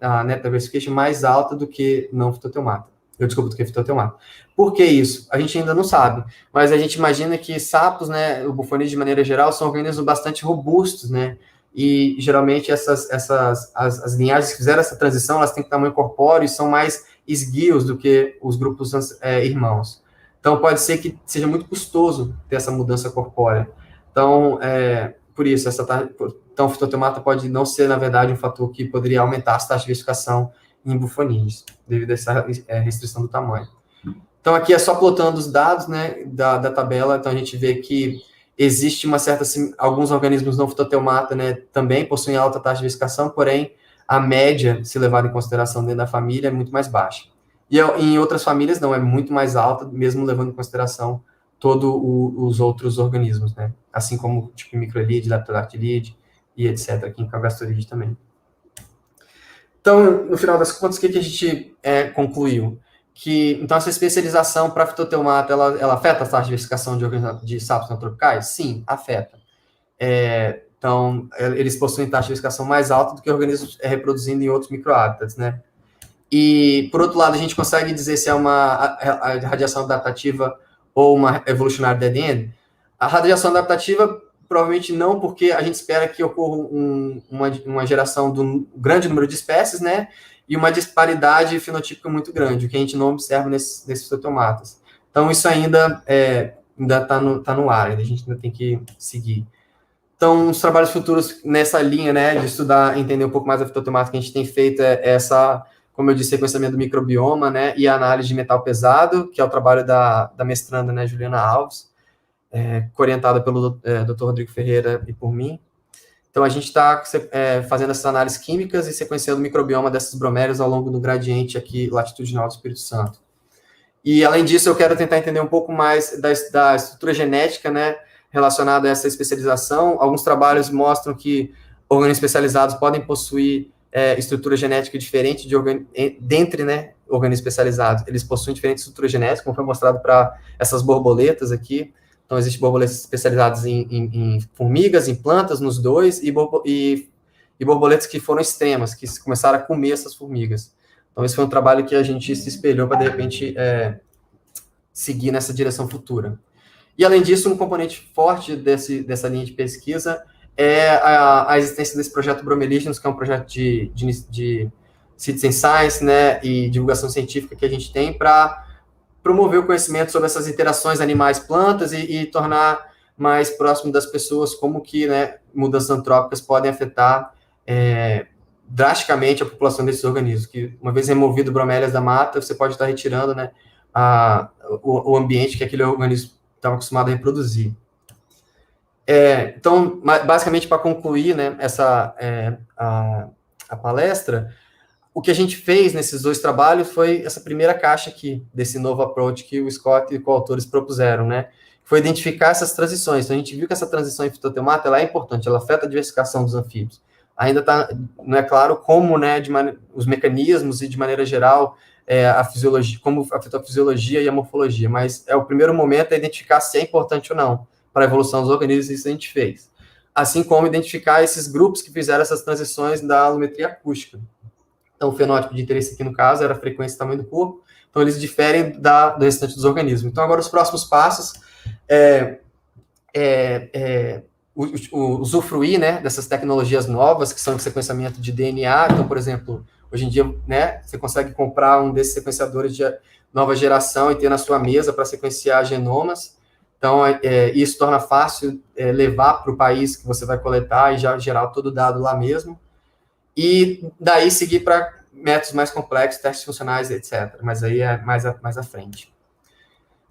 S3: a net diversification mais alta do que não fitoteomata. Do que fitoteomata. Por que isso? A gente ainda não sabe, mas a gente imagina que sapos, né, o bufonide de maneira geral, são organismos bastante robustos, né, e geralmente as linhagens que fizeram essa transição, elas têm tamanho corpóreo e são mais esguios do que os grupos irmãos. Então, pode ser que seja muito custoso ter essa mudança corpórea. Então, por isso, então, o fitoteomata pode não ser, na verdade, um fator que poderia aumentar as taxas de diversificação em bufonídeos, devido a essa restrição do tamanho. Então, aqui é só plotando os dados, né, da tabela, então a gente vê que existe alguns organismos não fitoteomata, né, também possuem alta taxa de diversificação, porém, a média, se levada em consideração dentro da família, é muito mais baixa. E em outras famílias, não, é muito mais alta, mesmo levando em consideração todos os outros organismos, né, assim como tipo microelide, leptodactylide, e etc., aqui em Calgastoride também. Então, no final das contas, o que a gente concluiu? Que, então, essa especialização para fitoteomata, ela afeta a taxa de diversificação de sapos neotropicais? Sim, afeta. Então, eles possuem taxa de diversificação mais alta do que organismos reproduzindo em outros microhábitats, né? E, por outro lado, a gente consegue dizer se é uma radiação adaptativa ou uma evolutionary dead end? A radiação adaptativa, provavelmente não, porque a gente espera que ocorra uma geração de um grande número de espécies, né, e uma disparidade fenotípica muito grande, o que a gente não observa nesses fitotomatas. Então, isso ainda está no ar, a gente ainda tem que seguir. Então, os trabalhos futuros nessa linha, né, de estudar, entender um pouco mais a fitotomata que a gente tem feito como eu disse, sequenciamento do microbioma, né, e a análise de metal pesado, que é o trabalho da mestranda, né, Juliana Alves, orientada pelo Dr. Rodrigo Ferreira e por mim. Então, a gente está fazendo essas análises químicas e sequenciando o microbioma dessas bromélias ao longo do gradiente aqui latitudinal do Espírito Santo. E, além disso, eu quero tentar entender um pouco mais da estrutura genética, né, relacionada a essa especialização. Alguns trabalhos mostram que organismos especializados podem possuir estrutura genética diferente dentre, né, organismos especializados. Eles possuem diferentes estruturas genéticas, como foi mostrado para essas borboletas aqui. Então, existem borboletas especializadas em formigas, em plantas, nos dois, e borboletas que foram extremas, que começaram a comer essas formigas. Então, esse foi um trabalho que a gente se espelhou para, de repente, seguir nessa direção futura. E, além disso, um componente forte dessa linha de pesquisa é a existência desse projeto Bromelígenos, que é um projeto de citizen science, né, e divulgação científica que a gente tem para promover o conhecimento sobre essas interações animais-plantas e tornar mais próximo das pessoas como que, né, mudanças antrópicas podem afetar drasticamente a população desses organismos, que uma vez removido bromélias da mata, você pode estar retirando, né, o ambiente que aquele organismo estava acostumado a reproduzir. Então, basicamente, para concluir, né, a palestra, o que a gente fez nesses dois trabalhos foi essa primeira caixa aqui, desse novo approach que o Scott e coautores propuseram, né? Foi identificar essas transições. Então, a gente viu que essa transição em fitoteomata, ela é importante, ela afeta a diversificação dos anfíbios. Ainda não é claro como, né, os mecanismos e, de maneira geral, a fisiologia, como afetou a fisiologia e a morfologia, mas o primeiro momento é identificar se é importante ou não para a evolução dos organismos, e isso a gente fez. Assim como identificar esses grupos que fizeram essas transições da alometria acústica. Então, o fenótipo de interesse aqui, no caso, era a frequência e tamanho do corpo. Então, eles diferem do restante dos organismos. Então, agora, os próximos passos usufruir, né, dessas tecnologias novas, que são o sequenciamento de DNA. Então, por exemplo, Hoje em dia, né, você consegue comprar um desses sequenciadores de nova geração e ter na sua mesa para sequenciar genomas. Então, isso torna fácil levar para o país que você vai coletar e já gerar todo o dado lá mesmo. E daí seguir para métodos mais complexos, testes funcionais, etc. Mas aí é mais à frente.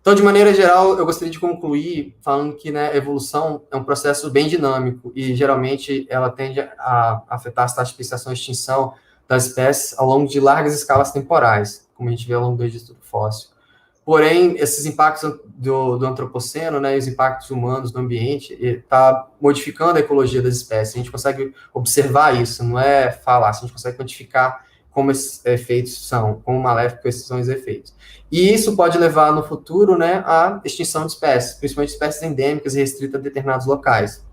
S3: Então, de maneira geral, eu gostaria de concluir falando que, né, a evolução é um processo bem dinâmico e, geralmente, ela tende a afetar as taxas de especiação e extinção das espécies ao longo de largas escalas temporais, como a gente vê ao longo do registro fóssil. Porém, esses impactos do antropoceno, né, e os impactos humanos no ambiente, está modificando a ecologia das espécies. A gente consegue observar isso, não é falar, a gente consegue quantificar como esses efeitos são, como maléficos esses são os efeitos. E isso pode levar no futuro, né, à extinção de espécies, principalmente espécies endêmicas e restritas a determinados locais.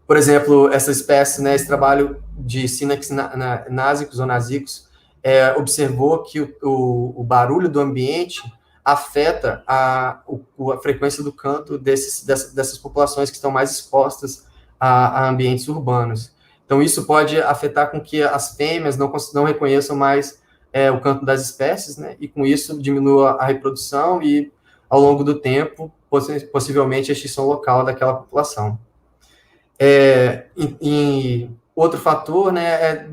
S3: Por exemplo, essa espécie, né, esse trabalho de Synax nasicus ou nasicus, observou que o barulho do ambiente afeta a frequência do canto dessas populações que estão mais expostas a ambientes urbanos. Então, isso pode afetar com que as fêmeas não reconheçam mais o canto das espécies, né, e com isso diminua a reprodução e, ao longo do tempo, possivelmente a extinção local daquela população. Outro fator, né,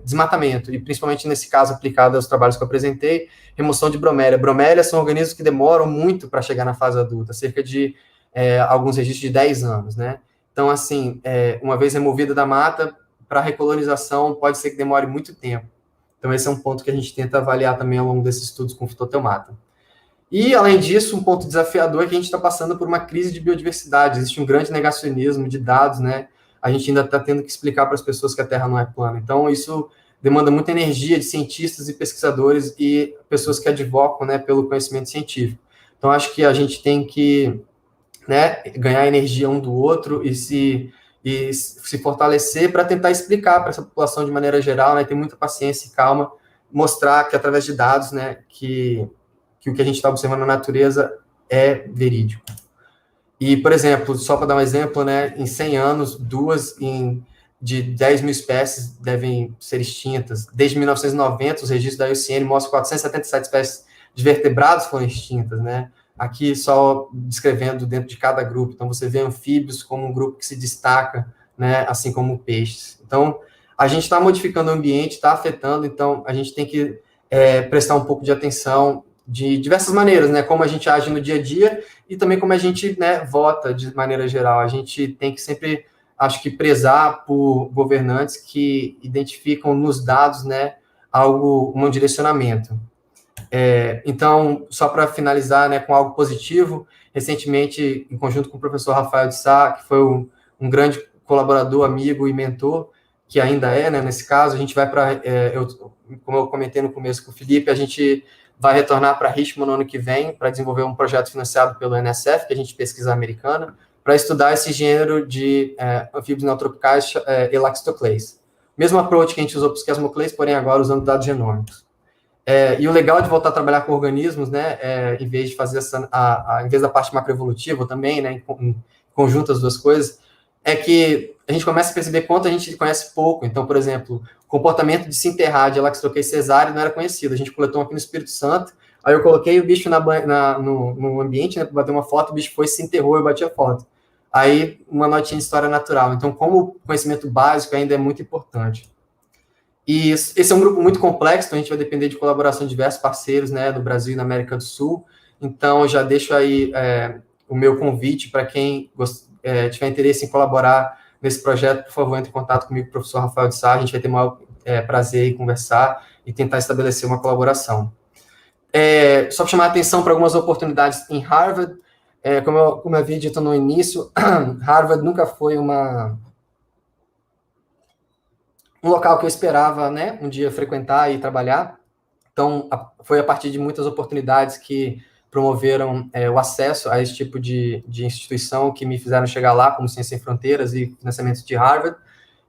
S3: desmatamento, e principalmente nesse caso aplicado aos trabalhos que eu apresentei, remoção de bromélia. Bromélias são organismos que demoram muito para chegar na fase adulta, cerca de alguns registros de 10 anos, né? Então, assim, uma vez removida da mata, para a recolonização pode ser que demore muito tempo. Então, esse é um ponto que a gente tenta avaliar também ao longo desses estudos com fitoteomata. E, além disso, um ponto desafiador é que a gente está passando por uma crise de biodiversidade, existe um grande negacionismo de dados, né? A gente ainda está tendo que explicar para as pessoas que a Terra não é plana. Então, isso demanda muita energia de cientistas e pesquisadores e pessoas que advocam, né, pelo conhecimento científico. Então, acho que a gente tem que, né, ganhar energia um do outro e se fortalecer para tentar explicar para essa população de maneira geral, né, ter muita paciência e calma, mostrar que através de dados, né, que o que a gente está observando na natureza é verídico. E, por exemplo, só para dar um exemplo, né, em 100 anos, de 10 mil espécies devem ser extintas. Desde 1990, os registros da IUCN mostram que 477 espécies de vertebrados foram extintas, né? Aqui só descrevendo dentro de cada grupo. Então, você vê anfíbios como um grupo que se destaca, né, assim como peixes. Então, a gente está modificando o ambiente, está afetando, então a gente tem que prestar um pouco de atenção de diversas maneiras, né, como a gente age no dia a dia e também como a gente, né, vota de maneira geral. A gente tem que sempre, acho que, prezar por governantes que identificam nos dados, né, um direcionamento. Então, só para finalizar, né, com algo positivo, recentemente, em conjunto com o professor Rafael de Sá, que foi um grande colaborador, amigo e mentor, que ainda né, nesse caso, a gente vai para, como eu comentei no começo com o Felipe, a gente vai retornar para Richmond no ano que vem para desenvolver um projeto financiado pelo NSF, que a gente pesquisa americana, para estudar esse gênero de anfíbios neotropicais, Elaxitocleis. Mesmo approach que a gente usou para os Chiasmocleis, porém agora usando dados genômicos. E o legal de voltar a trabalhar com organismos, né, em vez de fazer em vez da parte macroevolutiva também, né, em conjunto as duas coisas, é que a gente começa a perceber quanto a gente conhece pouco. Então, por exemplo, o comportamento de se enterrar de Elaxitocleis cesárea não era conhecido. A gente coletou aqui no Espírito Santo, aí eu coloquei o bicho no ambiente, né, para bater uma foto, o bicho foi, se enterrou, eu bati a foto. Aí, uma notinha de história natural. Então, como o conhecimento básico ainda é muito importante. E esse é um grupo muito complexo, então a gente vai depender de colaboração de diversos parceiros, né, do Brasil e na América do Sul. Então, já deixo aí o meu convite para quem tiver interesse em colaborar nesse projeto, por favor, entre em contato comigo, professor Rafael de Sá. A gente vai ter o maior prazer em conversar e tentar estabelecer uma colaboração. Só para chamar a atenção para algumas oportunidades em Harvard. Como eu havia dito no início, Harvard nunca foi um local que eu esperava, né, um dia frequentar e trabalhar. Então, foi a partir de muitas oportunidades que promoveram o acesso a esse tipo de instituição que me fizeram chegar lá, como Ciência Sem Fronteiras e financiamentos de Harvard.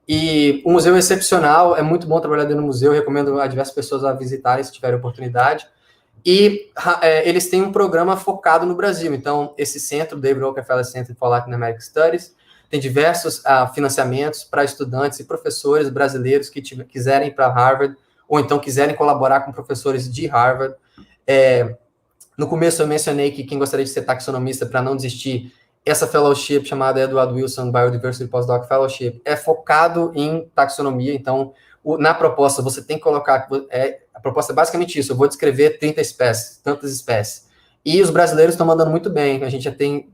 S3: E o museu é excepcional, é muito bom trabalhar dentro do museu, eu recomendo a diversas pessoas a visitarem se tiverem oportunidade. E eles têm um programa focado no Brasil. Então, esse centro, David Rockefeller Center for Latin American Studies, tem diversos financiamentos para estudantes e professores brasileiros que quiserem ir para Harvard, ou então quiserem colaborar com professores de Harvard. No começo eu mencionei que quem gostaria de ser taxonomista, para não desistir, essa fellowship chamada Edward Wilson Biodiversity Postdoc Fellowship é focado em taxonomia. Então, na proposta você tem que colocar, a proposta é basicamente isso, eu vou descrever 30 espécies, tantas espécies. E os brasileiros estão mandando muito bem, a gente já tem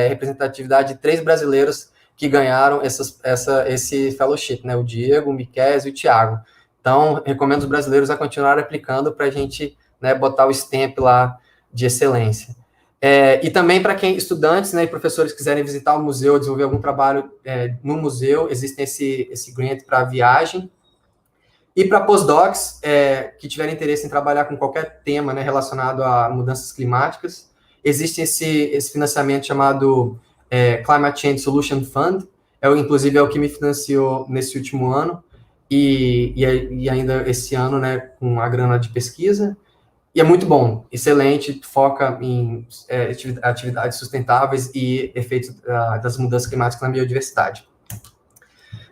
S3: representatividade de 3 brasileiros que ganharam esse fellowship, né? O Diego, o Miquel e o Thiago. Então, recomendo os brasileiros a continuar aplicando para a gente, né, botar o stamp lá de excelência. E também para quem, estudantes, né, e professores quiserem visitar o museu, desenvolver algum trabalho no museu, existe esse grant para viagem. E para postdocs, que tiverem interesse em trabalhar com qualquer tema, né, relacionado a mudanças climáticas, existe esse financiamento chamado Climate Change Solution Fund, inclusive é o que me financiou nesse último ano, e ainda esse ano, né, com a grana de pesquisa. E é muito bom, excelente, foca em atividades sustentáveis e efeitos das mudanças climáticas na biodiversidade.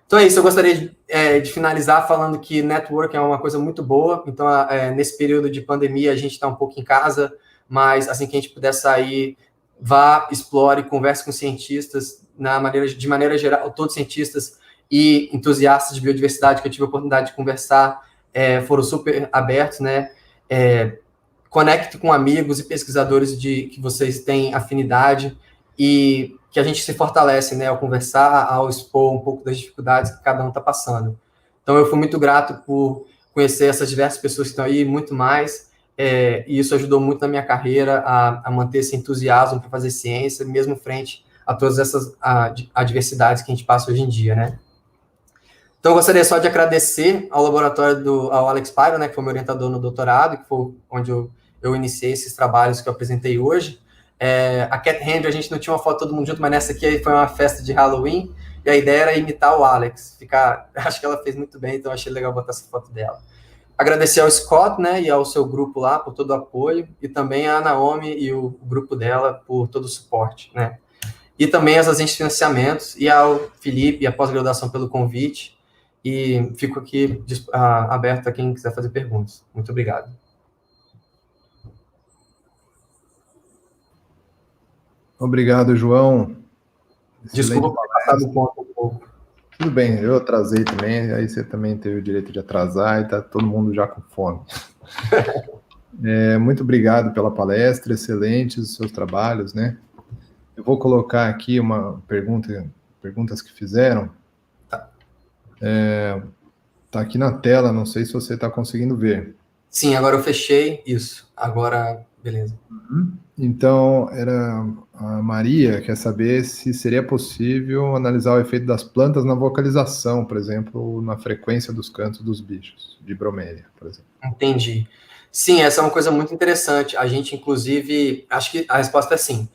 S3: Então é isso, eu gostaria de finalizar falando que network é uma coisa muito boa. Então, nesse período de pandemia, a gente está um pouco em casa, mas assim que a gente puder sair, vá, explore, converse com cientistas, de maneira geral, todos cientistas e entusiastas de biodiversidade que eu tive a oportunidade de conversar, foram super abertos, né? Conecte com amigos e pesquisadores que vocês têm afinidade e que a gente se fortalece, né, ao conversar, ao expor um pouco das dificuldades que cada um está passando. Então, eu fui muito grato por conhecer essas diversas pessoas que estão aí, muito mais, e isso ajudou muito na minha carreira a manter esse entusiasmo para fazer ciência, mesmo frente a todas essas adversidades que a gente passa hoje em dia, né. Então, eu gostaria só de agradecer ao laboratório ao Alex Pyro, né, que foi meu orientador no doutorado, que foi onde eu iniciei esses trabalhos que eu apresentei hoje. A Cat Henry, a gente não tinha uma foto todo mundo junto, mas nessa aqui foi uma festa de Halloween, e a ideia era imitar o Alex. Acho que ela fez muito bem, então achei legal botar essa foto dela. Agradecer ao Scott, né, e ao seu grupo lá por todo o apoio, e também a Naomi e o grupo dela por todo o suporte, né. E também às agências de financiamentos, e ao Felipe e à pós-graduação pelo convite, e fico aqui aberto a quem quiser fazer perguntas. Muito obrigado.
S2: Obrigado, João.
S3: Desculpa por passar do ponto um pouco.
S2: Tudo bem, eu atrasei também, aí você também teve o direito de atrasar e tá todo mundo já com fome. Muito obrigado pela palestra, excelentes os seus trabalhos, né? Eu vou colocar aqui uma perguntas que fizeram. Tá aqui na tela, não sei se você está conseguindo ver.
S3: Sim, agora eu fechei isso. Agora, beleza.
S2: Então, a Maria quer saber se seria possível analisar o efeito das plantas na vocalização, por exemplo, na frequência dos cantos dos bichos, de bromélia, por exemplo.
S3: Entendi. Sim, essa é uma coisa muito interessante. A gente, inclusive, acho que a resposta é sim.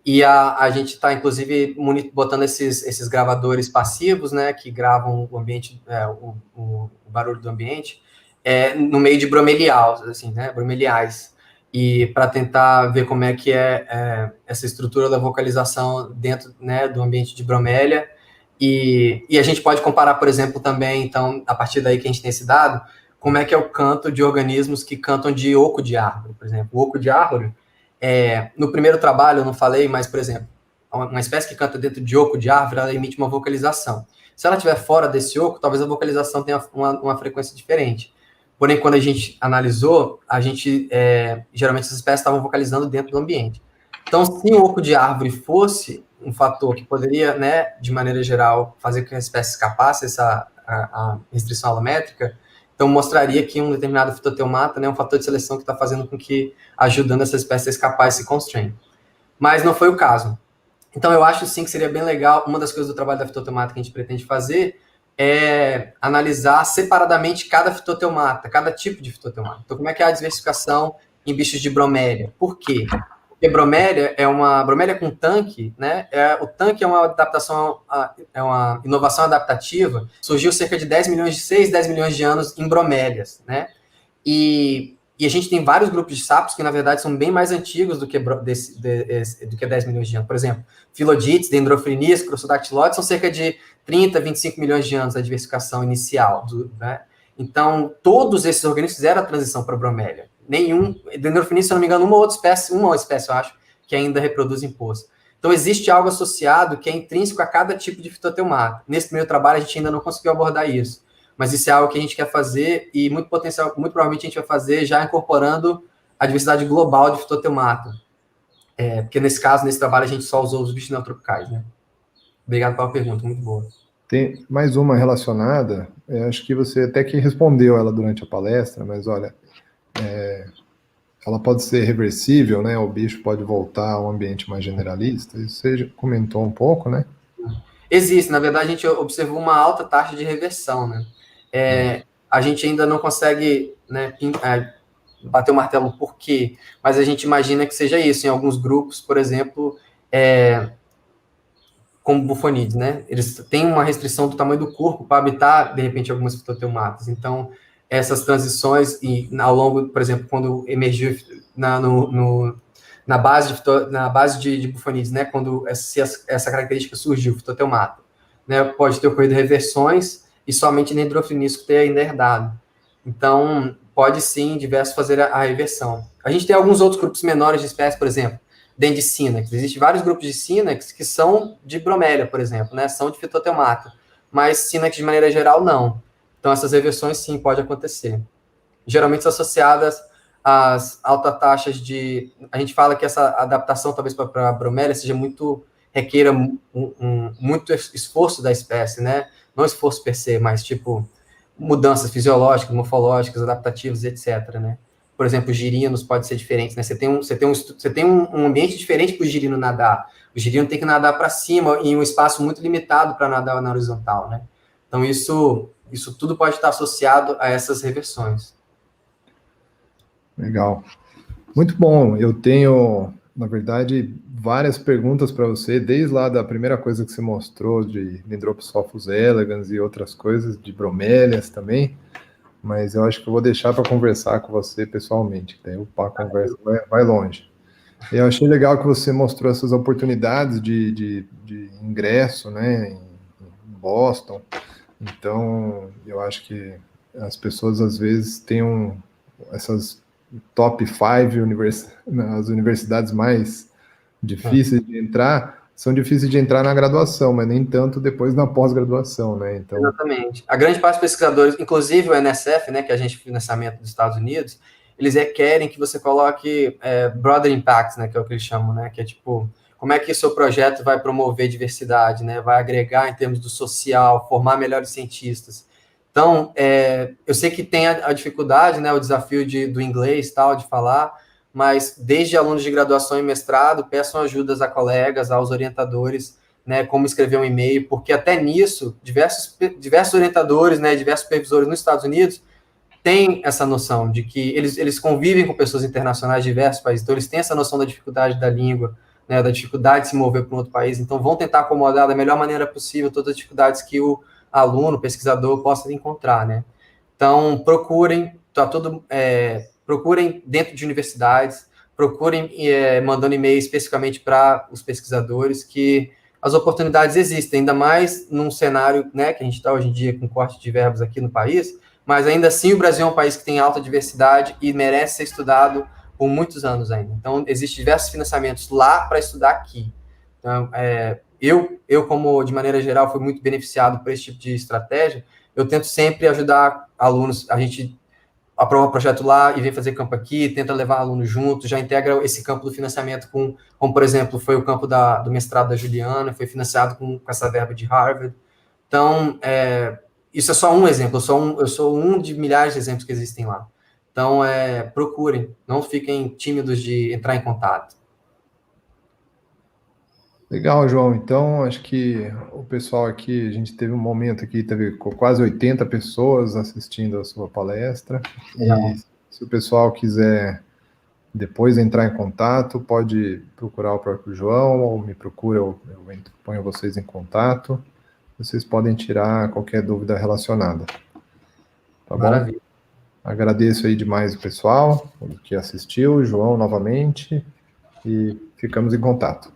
S3: E a gente está, inclusive, botando esses gravadores passivos, né, que gravam o ambiente, o barulho do ambiente, no meio de bromelial, assim, né, bromeliais, e para tentar ver como é que essa estrutura da vocalização dentro, né, do ambiente de bromélia. E a gente pode comparar, por exemplo, também, então, a partir daí que a gente tem esse dado, como é que é o canto de organismos que cantam de oco de árvore, por exemplo. O oco de árvore, no primeiro trabalho eu não falei, mas, por exemplo, uma espécie que canta dentro de oco de árvore, ela emite uma vocalização. Se ela estiver fora desse oco, talvez a vocalização tenha uma frequência diferente. Porém, quando a gente analisou, geralmente essas espécies estavam vocalizando dentro do ambiente. Então, se o oco de árvore fosse um fator que poderia, né, de maneira geral, fazer com que a espécie escapasse a restrição alométrica, então mostraria que um determinado fitoteumata, né, um fator de seleção que está fazendo com que, ajudando essa espécie a escapar esse constraint. Mas não foi o caso. Então, eu acho sim que seria bem legal, uma das coisas do trabalho da fitoteumata que a gente pretende fazer é analisar separadamente cada fitoteumata, cada tipo de fitoteumata. Então, como é que é a diversificação em bichos de bromélia? Por quê? Porque bromélia bromélia com tanque, né? O tanque é uma adaptação, é uma inovação adaptativa, surgiu cerca de 10 milhões de anos em bromélias, né? E E a gente tem vários grupos de sapos que, na verdade, são bem mais antigos do que 10 milhões de anos. Por exemplo, Phyllogetes, Dendrophrynis, Crossodactyloides são cerca de 30, 25 milhões de anos a diversificação inicial, né? Então, todos esses organismos fizeram a transição para a bromélia. Dendrophrynis, se eu não me engano, uma outra espécie, eu acho, que ainda reproduz em poço. Então, existe algo associado que é intrínseco a cada tipo de fitoteumata. Nesse primeiro trabalho, a gente ainda não conseguiu abordar isso. Mas isso é algo que a gente quer fazer e muito provavelmente a gente vai fazer já incorporando a diversidade global de fitoteumata. Porque nesse caso, nesse trabalho, a gente só usou os bichos neotropicais, né? Obrigado pela pergunta, muito boa.
S2: Tem mais uma relacionada, acho que você até que respondeu ela durante a palestra, mas olha, ela pode ser reversível, né? O bicho pode voltar a um ambiente mais generalista, isso você já comentou um pouco, né?
S3: Existe, na verdade, a gente observou uma alta taxa de reversão, né? A gente ainda não consegue, né, bater o martelo por quê, mas a gente imagina que seja isso. Em alguns grupos, por exemplo, como bufonídeos, né? Eles têm uma restrição do tamanho do corpo para habitar, de repente, algumas fitoteumatas. Então, essas transições, e ao longo, por exemplo, quando emergiu na base de bufonídeos, né? Quando essa característica surgiu, fitoteumata, né? Pode ter ocorrido reversões e somente Dendrophrynis ter ainda herdado. Então, pode sim, diversos fazer a reversão. A gente tem alguns outros grupos menores de espécies, por exemplo, dentro de Synax. Existem vários grupos de Synax que são de bromélia, por exemplo, né? São de fitoteumata. Mas Synax, de maneira geral, não. Então, essas reversões, sim, pode acontecer. Geralmente são associadas às altas taxas de... A gente fala que essa adaptação, talvez, para a bromélia, requeira muito esforço da espécie, né? Não esforço per se, mas, tipo, mudanças fisiológicas, morfológicas, adaptativas, etc., né? Por exemplo, os girinos pode ser diferentes, né? Você tem um ambiente diferente para o girino nadar. O girino tem que nadar para cima em um espaço muito limitado para nadar na horizontal, né? Então, isso tudo pode estar associado a essas reversões.
S2: Legal. Muito bom. Eu tenho, na verdade, várias perguntas para você, desde lá da primeira coisa que você mostrou de Dendropissophus elegans e outras coisas, de bromélias também, mas eu acho que eu vou deixar para conversar com você pessoalmente, daí a conversa vai longe. Eu achei legal que você mostrou essas oportunidades de ingresso, né, em Boston. Então, eu acho que as pessoas, às vezes, têm essas top 5 as universidades mais difíceis de entrar, são difíceis de entrar na graduação, mas nem tanto depois na pós-graduação, né? Então...
S3: Exatamente. A grande parte dos pesquisadores, inclusive o NSF, né, que é a agente de financiamento dos Estados Unidos, eles querem que você coloque broader impact, né, que é o que eles chamam, né, que é tipo, como é que o seu projeto vai promover diversidade, né, vai agregar em termos do social, formar melhores cientistas. Então, eu sei que tem a dificuldade, né, o desafio do inglês, tal, de falar, mas desde alunos de graduação e mestrado, peçam ajudas a colegas, aos orientadores, né, como escrever um e-mail, porque até nisso, diversos orientadores, né, diversos supervisores nos Estados Unidos têm essa noção de que eles convivem com pessoas internacionais de diversos países, então eles têm essa noção da dificuldade da língua, né, da dificuldade de se mover para um outro país, então vão tentar acomodar da melhor maneira possível todas as dificuldades que o aluno, pesquisador possa encontrar, né? Então, procurem dentro de universidades, procurem mandando e-mail especificamente para os pesquisadores, que as oportunidades existem, ainda mais num cenário, né, que a gente está hoje em dia com corte de verbos aqui no país, mas ainda assim o Brasil é um país que tem alta diversidade e merece ser estudado por muitos anos ainda. Então, existem diversos financiamentos lá para estudar aqui. Então, eu, como de maneira geral, fui muito beneficiado por esse tipo de estratégia, eu tento sempre ajudar alunos, a gente aprova o projeto lá e vem fazer campo aqui, tenta levar alunos junto, já integra esse campo do financiamento como por exemplo, foi o campo do mestrado da Juliana, foi financiado com essa verba de Harvard. Então, isso é só um exemplo, eu sou um de milhares de exemplos que existem lá. Então, procurem, não fiquem tímidos de entrar em contato.
S2: Legal, João. Então, acho que o pessoal aqui, a gente teve um momento aqui, teve quase 80 pessoas assistindo a sua palestra.
S3: Legal.
S2: E se o pessoal quiser depois entrar em contato, pode procurar o próprio João, ou me procura, eu ponho vocês em contato. Vocês podem tirar qualquer dúvida relacionada. Tá bom?
S3: Maravilha.
S2: Agradeço aí demais o pessoal que assistiu, o João novamente, e ficamos em contato.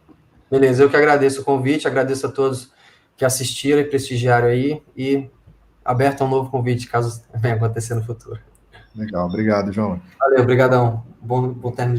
S3: Beleza, eu que agradeço o convite, agradeço a todos que assistiram e prestigiaram aí, e aberto a um novo convite, caso venha acontecer no futuro.
S2: Legal, obrigado, João.
S3: Valeu, obrigadão. Bom término.